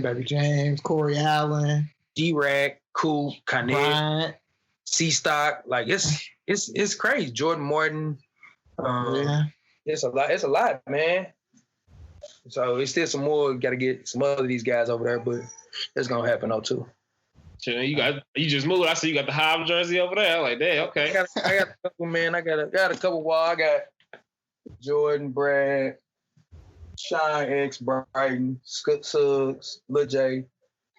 Baby James, Corey Allen, D-Rack, Cool, Connect, C-Stock. Like it's crazy. Jordan Morton. It's a lot. It's a lot, man. So it's still some more. Got to get some other of these guys over there, but it's gonna happen though too. So you just moved. I see you got the Hive jersey over there. Like, damn, okay. I got a couple, man. I got a couple wall. I got Jordan, Brad, Sean X, Brighton, Suggs, Lil J,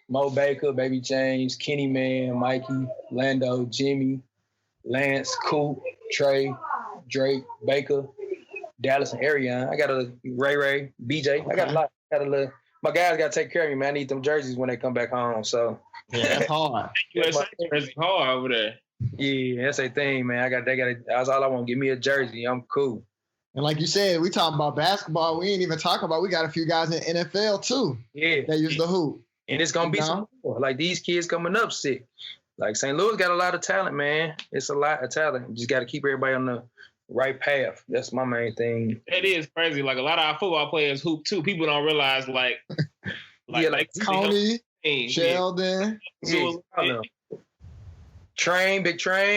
Mo Baker, Baby James, Kenny Man, Mikey, Lando, Jimmy, Lance, Coop, Trey, Drake, Baker, Dallas, and Arion. I got a Ray, BJ. I got a lot. My guys got to take care of me, man. I need them jerseys when they come back home. So yeah, that's hard. That's hard over there. Yeah, that's a thing, man. That's all I want. Give me a jersey. I'm cool. And like you said, we talking about basketball. We ain't even talking about. We got a few guys in the NFL too. Yeah, that use the hoop. And it's gonna be some more. Like these kids coming up sick. Like St. Louis got a lot of talent, man. It's a lot of talent. You just got to keep everybody on the right path. That's my main thing. It is crazy. Like a lot of our football players hoop too. People don't realize like Coney, Sheldon, Big Train,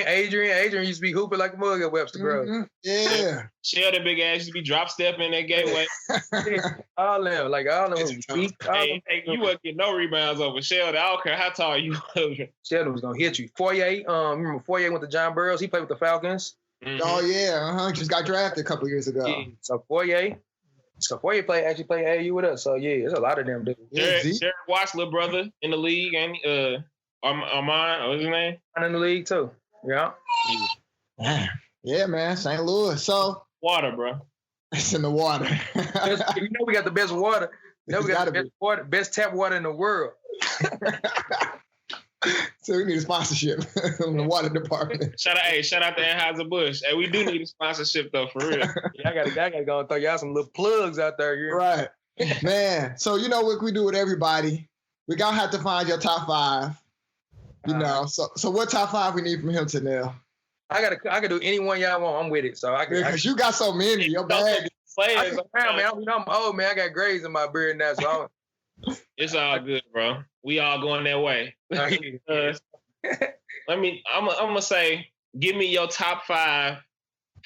Adrian used to be hooping like a mug at Webster Grove. Yeah. Sheldon big ass used to be drop stepping that gateway. all them. Hey, you wouldn't get no rebounds over Sheldon. I don't care how tall you was. Sheldon was gonna hit you. Foyer, remember Foyer went to John Burroughs. He played with the Falcons. Mm-hmm. Oh yeah, just got drafted a couple years ago. Yeah. So Foyer actually played AAU with us. So yeah, there's a lot of them dudes. Jared Watts' little brother in the league, and Armand, what's his name? In the league too. Yeah. Yeah, man, St. Louis. So water, bro. It's in the water. You know we got the best water. You know we got the best tap water in the world. So we need a sponsorship from the water department. Shout out to Anheuser-Busch. Hey, we do need a sponsorship though, for real. Yeah, I gotta go and throw y'all some little plugs out there. Right. Man, so you know what we do with everybody? We gonna have to find your top 5. You know, so what top 5 we need from him to now? I could do any one y'all want. I'm with it. So because you got so many. Your bag. Man, I'm old, man. I got grays in my beard now, so it's all good, bro. We all going that way. I'm gonna say, give me your top 5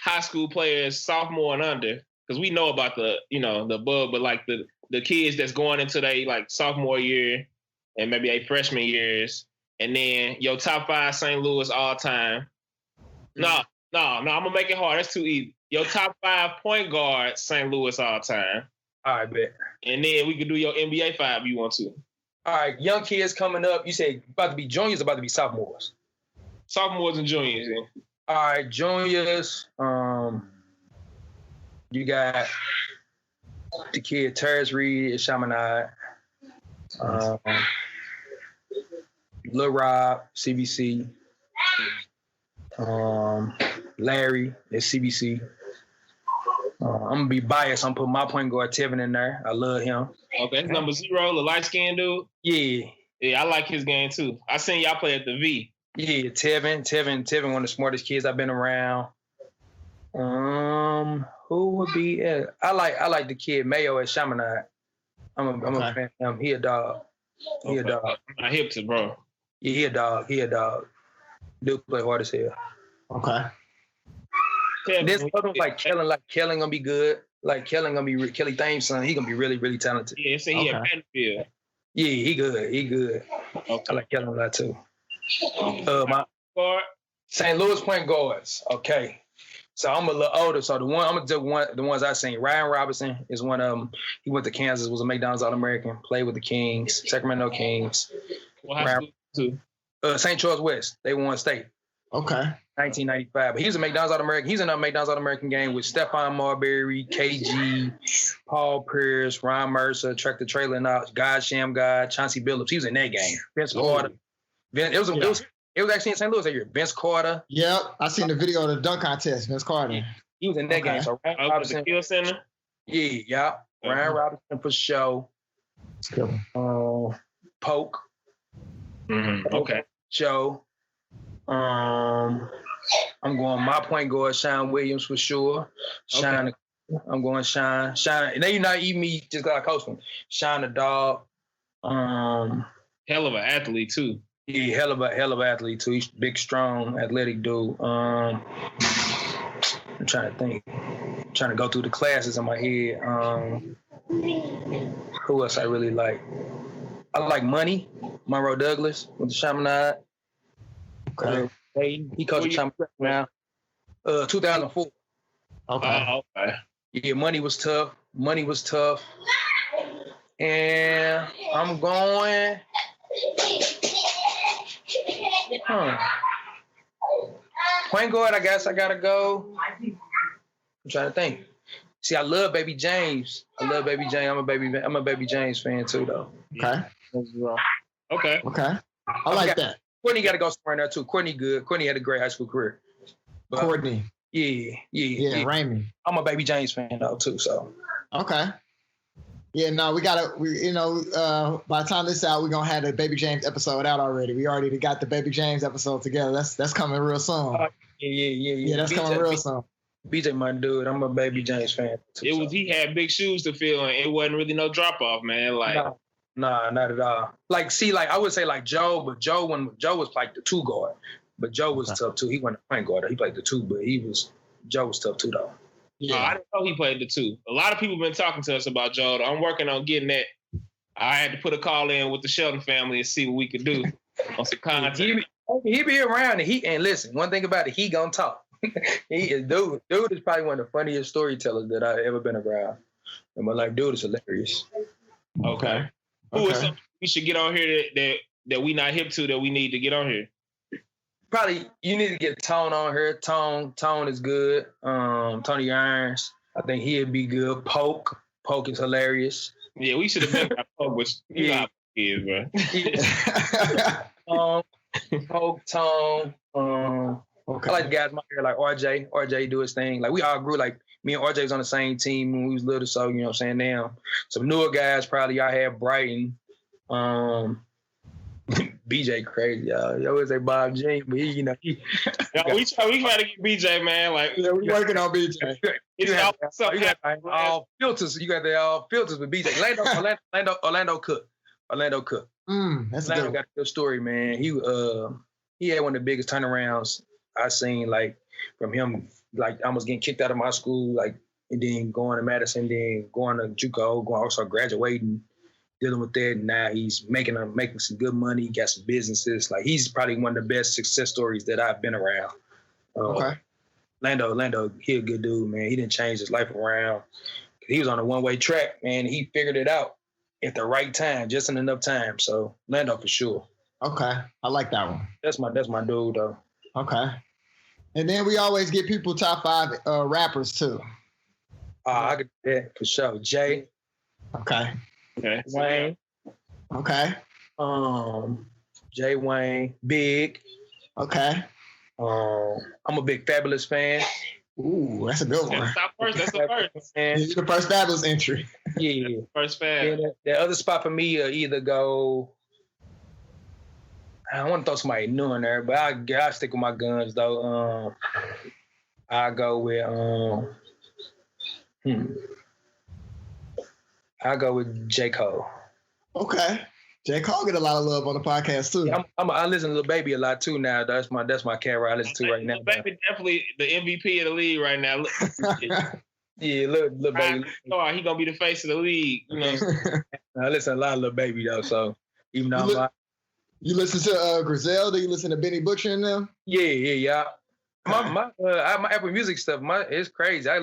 high school players, sophomore and under, because we know about the above, but like the kids that's going into their like sophomore year and maybe a freshman years, and then your top 5 St. Louis all time. No, No, I'm gonna make it hard. That's too easy. Your top 5 point guards, St. Louis all time. All right, bet. And then we can do your NBA 5 if you want to. All right, young kids coming up. You say about to be juniors or about to be sophomores? Sophomores and juniors. Yeah. All right, juniors. You got the kid Terrence Reed at Chaminade. Lil Rob, CBC. Larry at CBC. I'm gonna be biased. I'm putting my point guard Tevin in there. I love him. Okay, that's number 0, the light skinned dude. Yeah. Yeah, I like his game too. I seen y'all play at the V. Yeah, Tevin, one of the smartest kids I've been around. Who would be it? I like the kid Mayo at Chaminade. I'm a fan of him. He a dog. He a dog. I'm not hip to, bro. Yeah, he a dog. Dude play hard as hell. Okay. This other like Kellen gonna be good. Like Kellen gonna be Kelly Thames' son. He gonna be really, really talented. Yeah, so he at Penfield. Yeah, he good. Okay. I like Kellen a lot too. My guard. St. Louis point guards. Okay. So I'm a little older. So the ones I seen. Ryan Robinson is one of them. He went to Kansas, was a McDonald's All-American, played with the Kings, Sacramento Kings. What happened to? St. Charles West. They won state. Okay. 1995. But he was a McDonald's All-American. He's in a McDonald's All-American game with Stephon Marbury, KG, Paul Pierce, Ron Mercer, Tractor Trailer, God Sham God, Chauncey Billups. He was in that game. Vince Carter. It was actually in St. Louis that year. Vince Carter. Yep. I seen the video of the dunk contest. Vince Carter. He was in that game. So Ryan Robinson. The Center? Yeah. Ryan Robinson for show. Poke. Mm-hmm. Okay. Joe. I'm going my point guard, Sean Williams for sure. Sean, I'm going Sean. And then you're not even me just got coach him. Sean the dog. Hell of an athlete too. Yeah, hell of an athlete too. He's big, strong, athletic dude. I'm trying to think. I'm trying to go through the classes in my head. Who else I really like? I like Money, Monroe Douglas with the Chaminade. Okay. He coached Chaminade now. 2004. Okay. Okay. Yeah, Money was tough. And I'm going. Point guard, I guess I gotta go. I'm trying to think. See, I love Baby James. I'm a Baby James fan too, though. Okay. Okay. I like that. Courtney got to go somewhere in there too. Courtney good. Courtney had a great high school career. But, Courtney. Yeah. Raymond. I'm a Baby James fan though too. So. Okay. Yeah, no, by the time this out, we're gonna have the Baby James episode out already. We already got the Baby James episode together. That's coming real soon. Yeah. That's coming real soon. BJ, my dude, I'm a Baby James fan too. He had big shoes to fill, and it wasn't really no drop off, man. Like, nah, not at all. Like, see, like I would say like Joe, but Joe was like the 2 guard, but Joe was tough too. He wasn't a point guard. He played the 2, but Joe was tough too though. Yeah, I didn't know he played the 2. A lot of people been talking to us about Joe. I'm working on getting that. I had to put a call in with the Shelton family and see what we could do on some content. He be around and listen. One thing about it, he gonna talk. He is dude. Dude is probably one of the funniest storytellers that I've ever been around. And my life, dude is hilarious. Okay. Who is something we should get on here that we not hip to that we need to get on here? Probably you need to get Tone on here. Tone is good. Tony Irons, I think he'd be good. Poke is hilarious. Yeah, we should have been got Poke, which you know how it is, bro. Poke, Tone. Okay. I like the guys in my here like RJ. RJ do his thing. Like we all grew like me and RJ was on the same team when we was little, so you know what I'm saying now. Some newer guys probably y'all have Brighton. BJ crazy, y'all. You always say Bob Jean, but we try to get BJ, man. Like we working on BJ. You got all filters. You got the all filters with BJ. Orlando Cook. That's Orlando got a good story, man. He had one of the biggest turnarounds I seen, like from him, like almost getting kicked out of my school, like and then going to Madison, then going to JUCO, also graduating, dealing with that. And now he's making some good money, got some businesses. Like he's probably one of the best success stories that I've been around. Okay. Lando, he a good dude, man. He didn't change his life around. He was on a one-way track, man. He figured it out at the right time, just in enough time. So Lando for sure. Okay, I like that one. That's my dude though. Okay, and then we always get people top 5 rappers too. I could do that for sure. Jay. Okay. Wayne. Okay. Jay Wayne. Big. Okay. I'm a big Fabulous fan. Ooh, that's a good one. That's the first. You're the first Fabulous entry. Yeah. First Fab. The other spot for me either go. I want to throw somebody new in there, but I'll stick with my guns though. I'll go with I'll go with J. Cole. Okay. J. Cole get a lot of love on the podcast too. Yeah, I listen to Lil Baby a lot too now. That's my cat I listen to right now. Lil Baby definitely the MVP of the league right now. Yeah, Lil Baby. He gonna be the face of the league. You know. I listen to a lot of Lil Baby though, so even though you listen to Griselda, you listen to Benny Butcher and them? Yeah. My Apple Music stuff, it's crazy. I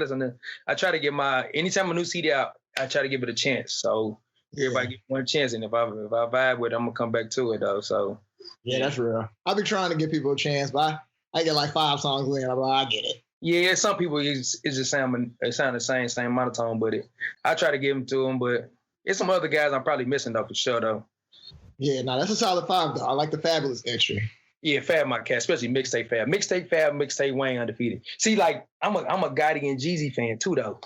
try to get anytime a new CD out, I try to give it a chance. So everybody get one chance, and if I vibe with it, I'm gonna come back to it though. So yeah, that's real. I've been trying to give people a chance, but I get like 5 songs in. I'm like, I get it. Yeah, some people it just sound the same monotone, but I try to give them to them. But it's some other guys I'm probably missing though for sure though. Yeah, no, that's a solid 5 though. I like the Fabulous entry. Yeah, Fab my cat, especially Mixtape Fab. Mixtape Wayne undefeated. See, like I'm a Gotti and Jeezy fan too though.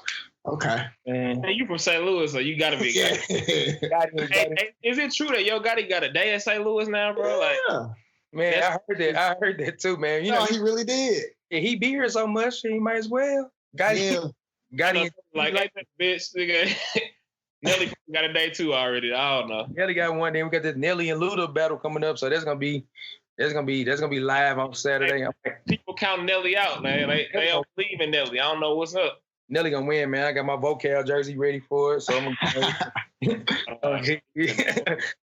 Okay. Hey, you from St. Louis, so you gotta be Gotti. Hey, is it true that Yo Gotti got a day at St. Louis now, bro? Yeah. Man, I heard that too, man. You know, he really did. Yeah, he be here so much, he might as well. Gotti, like that bitch, nigga. Nelly got a day too already. I don't know. Nelly got one. Then we got this Nelly and Luda battle coming up, so that's gonna be live on Saturday. People count Nelly out, man. They don't believe in Nelly. I don't know what's up. Nelly gonna win, man. I got my Vocal jersey ready for it, so I'm gonna put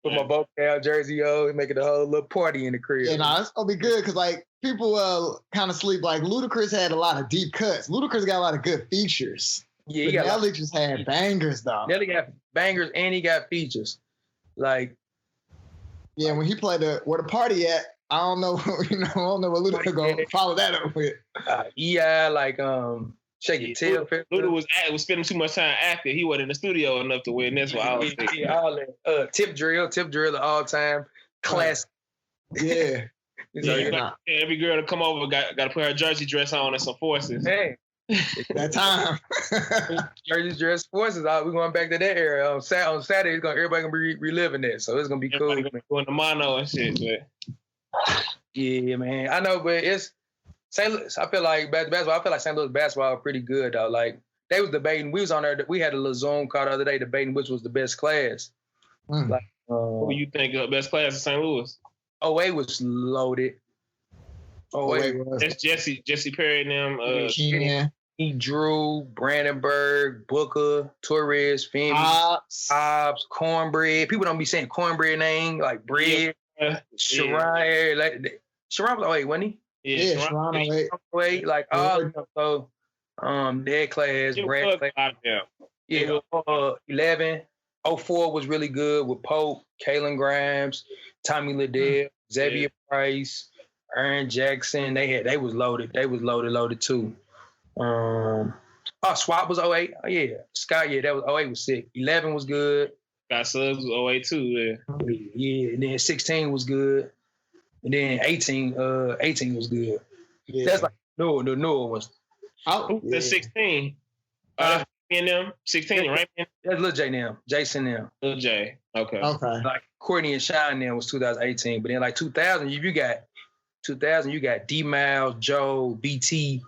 my Vocal jersey on, make it a whole little party in the crib. Yeah, no, it's gonna be good because like people kind of sleep. Like Ludacris had a lot of deep cuts. Ludacris got a lot of good features. Yeah, Nelly just had bangers though. Nelly got bangers and he got features. Like, yeah, when he played where the party at, I don't know, I don't know what Luda gonna follow that up with. Shake Your Tail. Luda was spending too much time acting. He wasn't in the studio enough to win this one. All that. Tip drill, all time classic. Yeah. Every girl to come over got to put her jersey dress on and some forces. Hey. That time. Jersey dress forces. We're going back to that era. On Saturday, everybody gonna be reliving that. So it's gonna be cool. Going to mono and shit, man. Yeah, man. I know, but it's St. Louis. I feel like basketball. I feel like St. Louis basketball pretty good though. Like they was debating. We was on there. We had a little Zoom call the other day debating which was the best class. Like, who you think best class in St. Louis? 08 was loaded. 08 was. That's Jesse Perry and them. Drew, Brandenburg, Booker, Torres, Femi, Hobbs, Cornbread. People don't be saying Cornbread name like bread. Sharon, like Sharon was 08, wasn't he? Yeah, Sharon 08. Like all of them. So their class, Brad class. Yeah, 11. 04 was really good with Pope, Kalen Grimes, Tommy Liddell, Xavier Price, Aaron Jackson. They was loaded. They was loaded too. Swap was 08. Oh yeah. Scott, that was 08 was sick. 11 was good. Scott Suggs was 08 too, Yeah, and then 16 was good. And then 18 was good. Yeah. That's like the newer ones. The 16. And them 16, right? That's Lil J now. Jason now. Lil J. Okay. Like Courtney and Shine now was 2018. But then like 2000, you got D Miles, Joe, BT,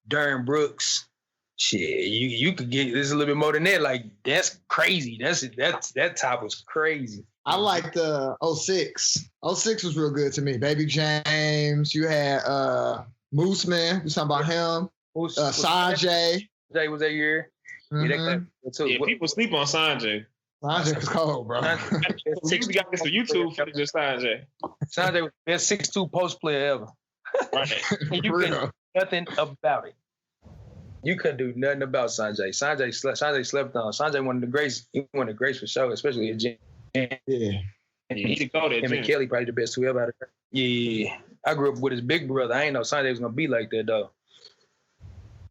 Darren Brooks. Shit, you could get this a little bit more than that. Like that's crazy. That top was crazy. I like the 06. 06 was real good to me. Baby James. You had Mooseman. We was talking about him. Sanjay. Jay was that year. Mm-hmm. Yeah, people sleep on Sanjay. Sanjay was cold, bro. We got this on YouTube for just Sanjay. Sanjay was the best 6'2" post player ever. Right. You can nothing about it. You couldn't do nothing about Sanjay. Sanjay slept on. Sanjay one of the greats. He one of the greats for sure, especially at gym. Yeah. He could go there. Him and Kelly probably the best two ever. Yeah. I grew up with his big brother. I ain't know Sanjay was gonna be like that though.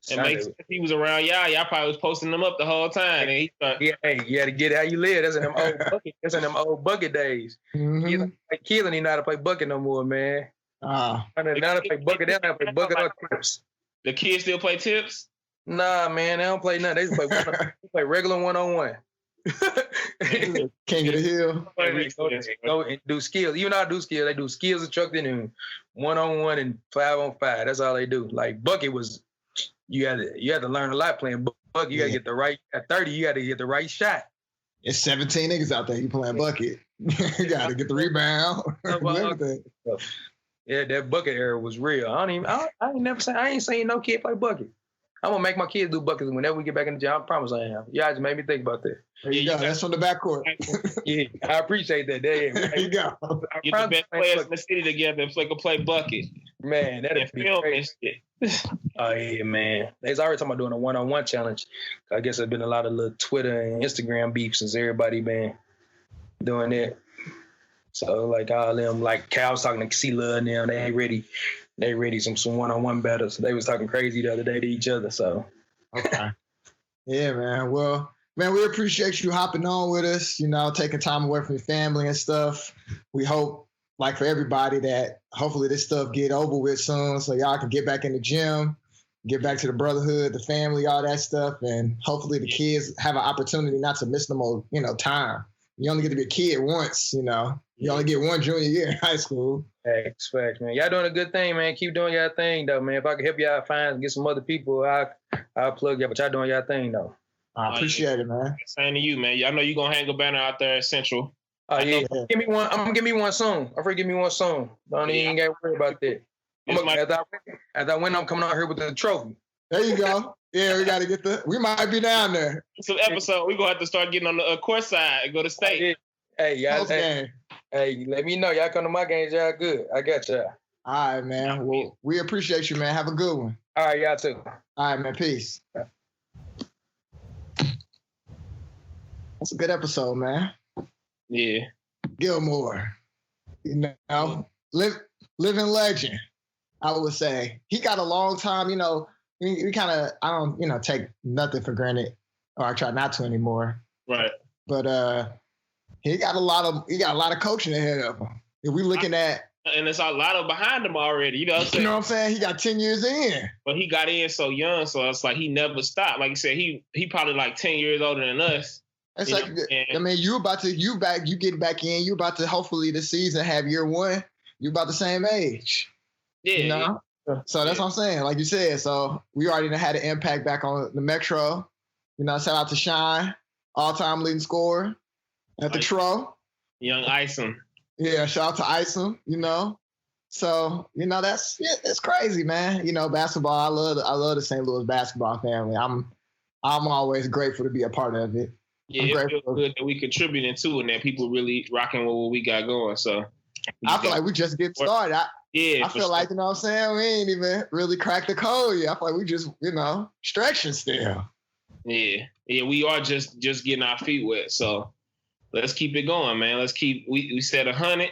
It makes sense. He was around y'all probably was posting them up the whole time. And he thought, yeah, hey, you had to get how you live. That's in them old bucket. That's in them old bucket days. Mm-hmm. Keelan, he know how to play bucket no more, man. Now to play bucket, they don't know how to play bucket or tips. The kids still play tips? Nah, man, they don't play nothing. They just play regular one-on-one. King of the Hill. Go and do skills. Even though I do skills, they do skills instructing and one-on-one and 5-on-5. That's all they do. Like bucket was, you had to learn a lot playing bucket. You got to get the right, at 30, you got to get the right shot. It's 17 niggas out there. You playing bucket. You got to get the rebound. Everything. Yeah, that bucket era was real. I ain't seen no kid play bucket. I'm gonna make my kids do buckets whenever we get back in the gym. I promise I am. Y'all just made me think about that. There you go. That's from the backcourt. Yeah, I appreciate that. There you go. Get the best players in the city together and can play bucket. Man, that'd be crazy. Oh yeah, man. They's already talking about doing a one-on-one challenge. I guess there's been a lot of little Twitter and Instagram beef since everybody been doing that. So like all them, like Cal was talking to C-Love and them, they ready some one-on-one battles. They was talking crazy the other day to each other. So okay. Yeah, man. Well, man, we appreciate you hopping on with us, taking time away from your family and stuff. We hope, like for everybody, that hopefully this stuff get over with soon so y'all can get back in the gym, get back to the brotherhood, the family, all that stuff. And hopefully the kids have an opportunity not to miss no more, time. You only get to be a kid once, You only get one junior year in high school. Expect, man. Y'all doing a good thing, man. Keep doing y'all thing, though, man. If I can help y'all find and get some other people, I'll plug y'all. But y'all doing y'all thing, though. I appreciate it, man. Same to you, man. I know you're going to hang a banner out there at Central. Oh, yeah. Give me one. I'm going to give me one soon. I'm free give me one soon. Don't even got to worry about that. As I win, I'm coming out here with the trophy. There you go. Yeah, we got to get we might be down there. Some episode, we're going to have to start getting on the court side and go to state. Hey, y'all. Hey, let me know. Y'all come to my games. Y'all good. I got y'all. All right, man. Well, we appreciate you, man. Have a good one. All right, y'all too. All right, man. Peace. That's a good episode, man. Yeah. Gilmore. Living legend, I would say. He got a long time, we kind of, I don't, take nothing for granted, or I try not to anymore. Right. But he got a lot of coaching ahead of him. If we looking at, and there's a lot of behind him already. You know what I'm saying? You know what I'm saying? He got 10 years in. But he got in so young, so it's like he never stopped. Like you said, he probably like 10 years older than us. It's like, you get back in, you about to hopefully this season have year one, you about the same age. Yeah. So that's what I'm saying. Like you said, so we already had an impact back on the Metro. Shout out to Shine, all-time leading scorer at the Tro. Young Isom. Yeah, shout out to Isom, So, that's crazy, man. Basketball, I love the St. Louis basketball family. I'm always grateful to be a part of it. Yeah, it feels good that we contributing to it and that people really rocking with what we got going. So I feel like we just getting started. I feel like, you know what I'm saying? We ain't even really cracked the code yet. I feel like we just, stretching still. Yeah. Yeah, we are just getting our feet wet. So let's keep it going, man. We said 100.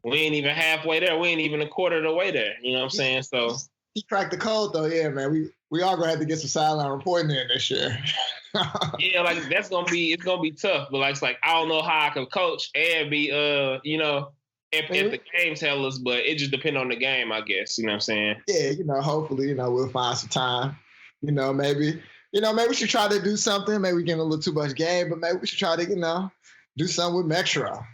We ain't even halfway there. We ain't even a quarter of the way there. You know what I'm saying? So he cracked the code though. Yeah, man. We are gonna have to get some sideline reporting in this year. Yeah, like it's gonna be tough. But it's like I don't know how I can coach and be if the game tell us, but it just depends on the game, I guess. You know what I'm saying? Yeah, hopefully, we'll find some time. Maybe we should try to do something. Maybe we're getting a little too much game, but maybe we should try to, do something with Metro.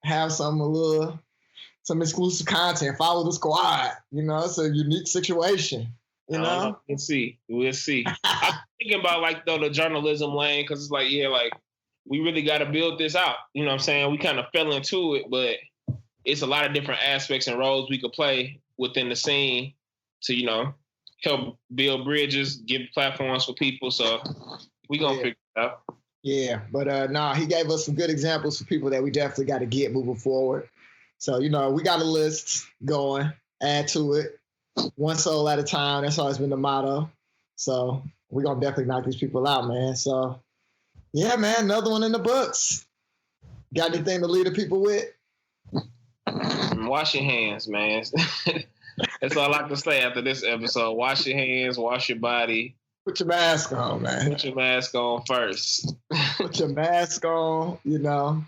Have some exclusive content. Follow the squad. It's a unique situation. We'll see. I'm thinking about the journalism lane because it's we really got to build this out. You know what I'm saying? We kind of fell into it, but it's a lot of different aspects and roles we could play within the scene to, help build bridges, give platforms for people. So we gonna figure it out. Yeah, but he gave us some good examples for people that we definitely got to get moving forward. So, we got a list going, add to it. One soul at a time. That's always been the motto. So we're gonna definitely knock these people out, man. So yeah, man, another one in the books. Got anything to lead the people with? Wash your hands, man. That's all I can say after this episode. Wash your hands, wash your body. Put your mask on, man. Put your mask on first. Put your mask on, you know.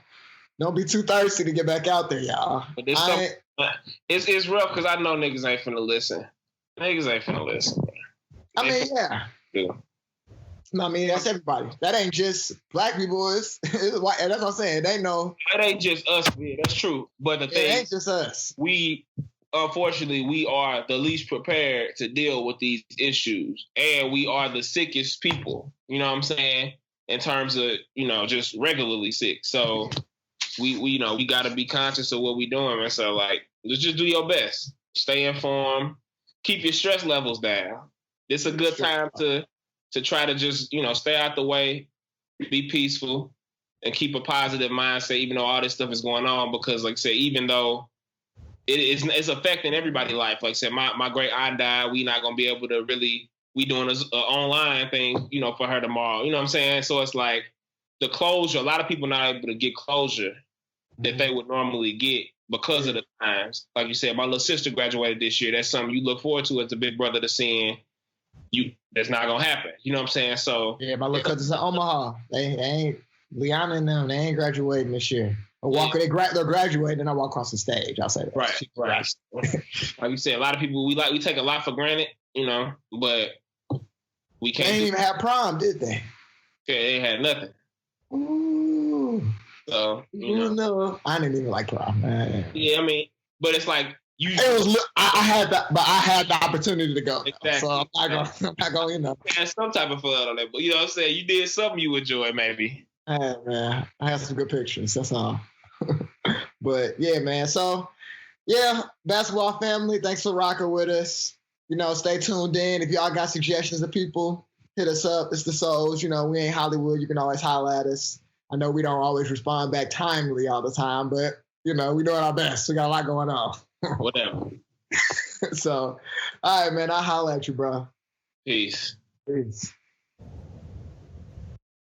Don't be too thirsty to get back out there, y'all. But it's rough because I know niggas ain't finna listen. Niggas ain't finna listen. I mean, yeah. No, I mean, that's everybody. That ain't just black people. It's white. That's what I'm saying. They know. It ain't just us. Yeah, that's true. But the thing, it ain't just us. Unfortunately, we are the least prepared to deal with these issues. And we are the sickest people. You know what I'm saying? In terms of, just regularly sick. So we got to be conscious of what we're doing. And so, just do your best. Stay informed. Keep your stress levels down. It's a good time to try to just, stay out the way, be peaceful, and keep a positive mindset, even though all this stuff is going on. Because, like I said, even though it's affecting everybody's life. Like I said, my great aunt died. We not going to be able to really, we doing an online thing, for her tomorrow. You know what I'm saying? So it's like the closure, a lot of people not able to get closure that they would normally get because of the times. Like you said, my little sister graduated this year. That's something you look forward to as a big brother to seeing. That's not gonna happen. You know what I'm saying? So yeah, my little cousins in Omaha. They ain't Liana and them. They ain't graduating this year. They're graduating, and I walk across the stage. I'll say that. Right. Like you said, a lot of people we take a lot for granted, but we can't. They didn't even have prom, did they? Yeah, they had nothing. Ooh. So no, I didn't even like prom, man. Yeah, I mean, but it's like. I had the opportunity to go. Exactly. So I'm not going, Had some type of fun on that, but you know what I'm saying? You did something you enjoy, maybe. Hey, man, I have some good pictures. That's all. But yeah, man. So yeah, basketball family, thanks for rocking with us. Stay tuned in. If y'all got suggestions of people, hit us up. It's the Souls. We ain't Hollywood. You can always holler at us. I know we don't always respond back timely all the time, but we're doing our best. We got a lot going on. Whatever. So, all right, man. I'll holler at you, bro. Peace.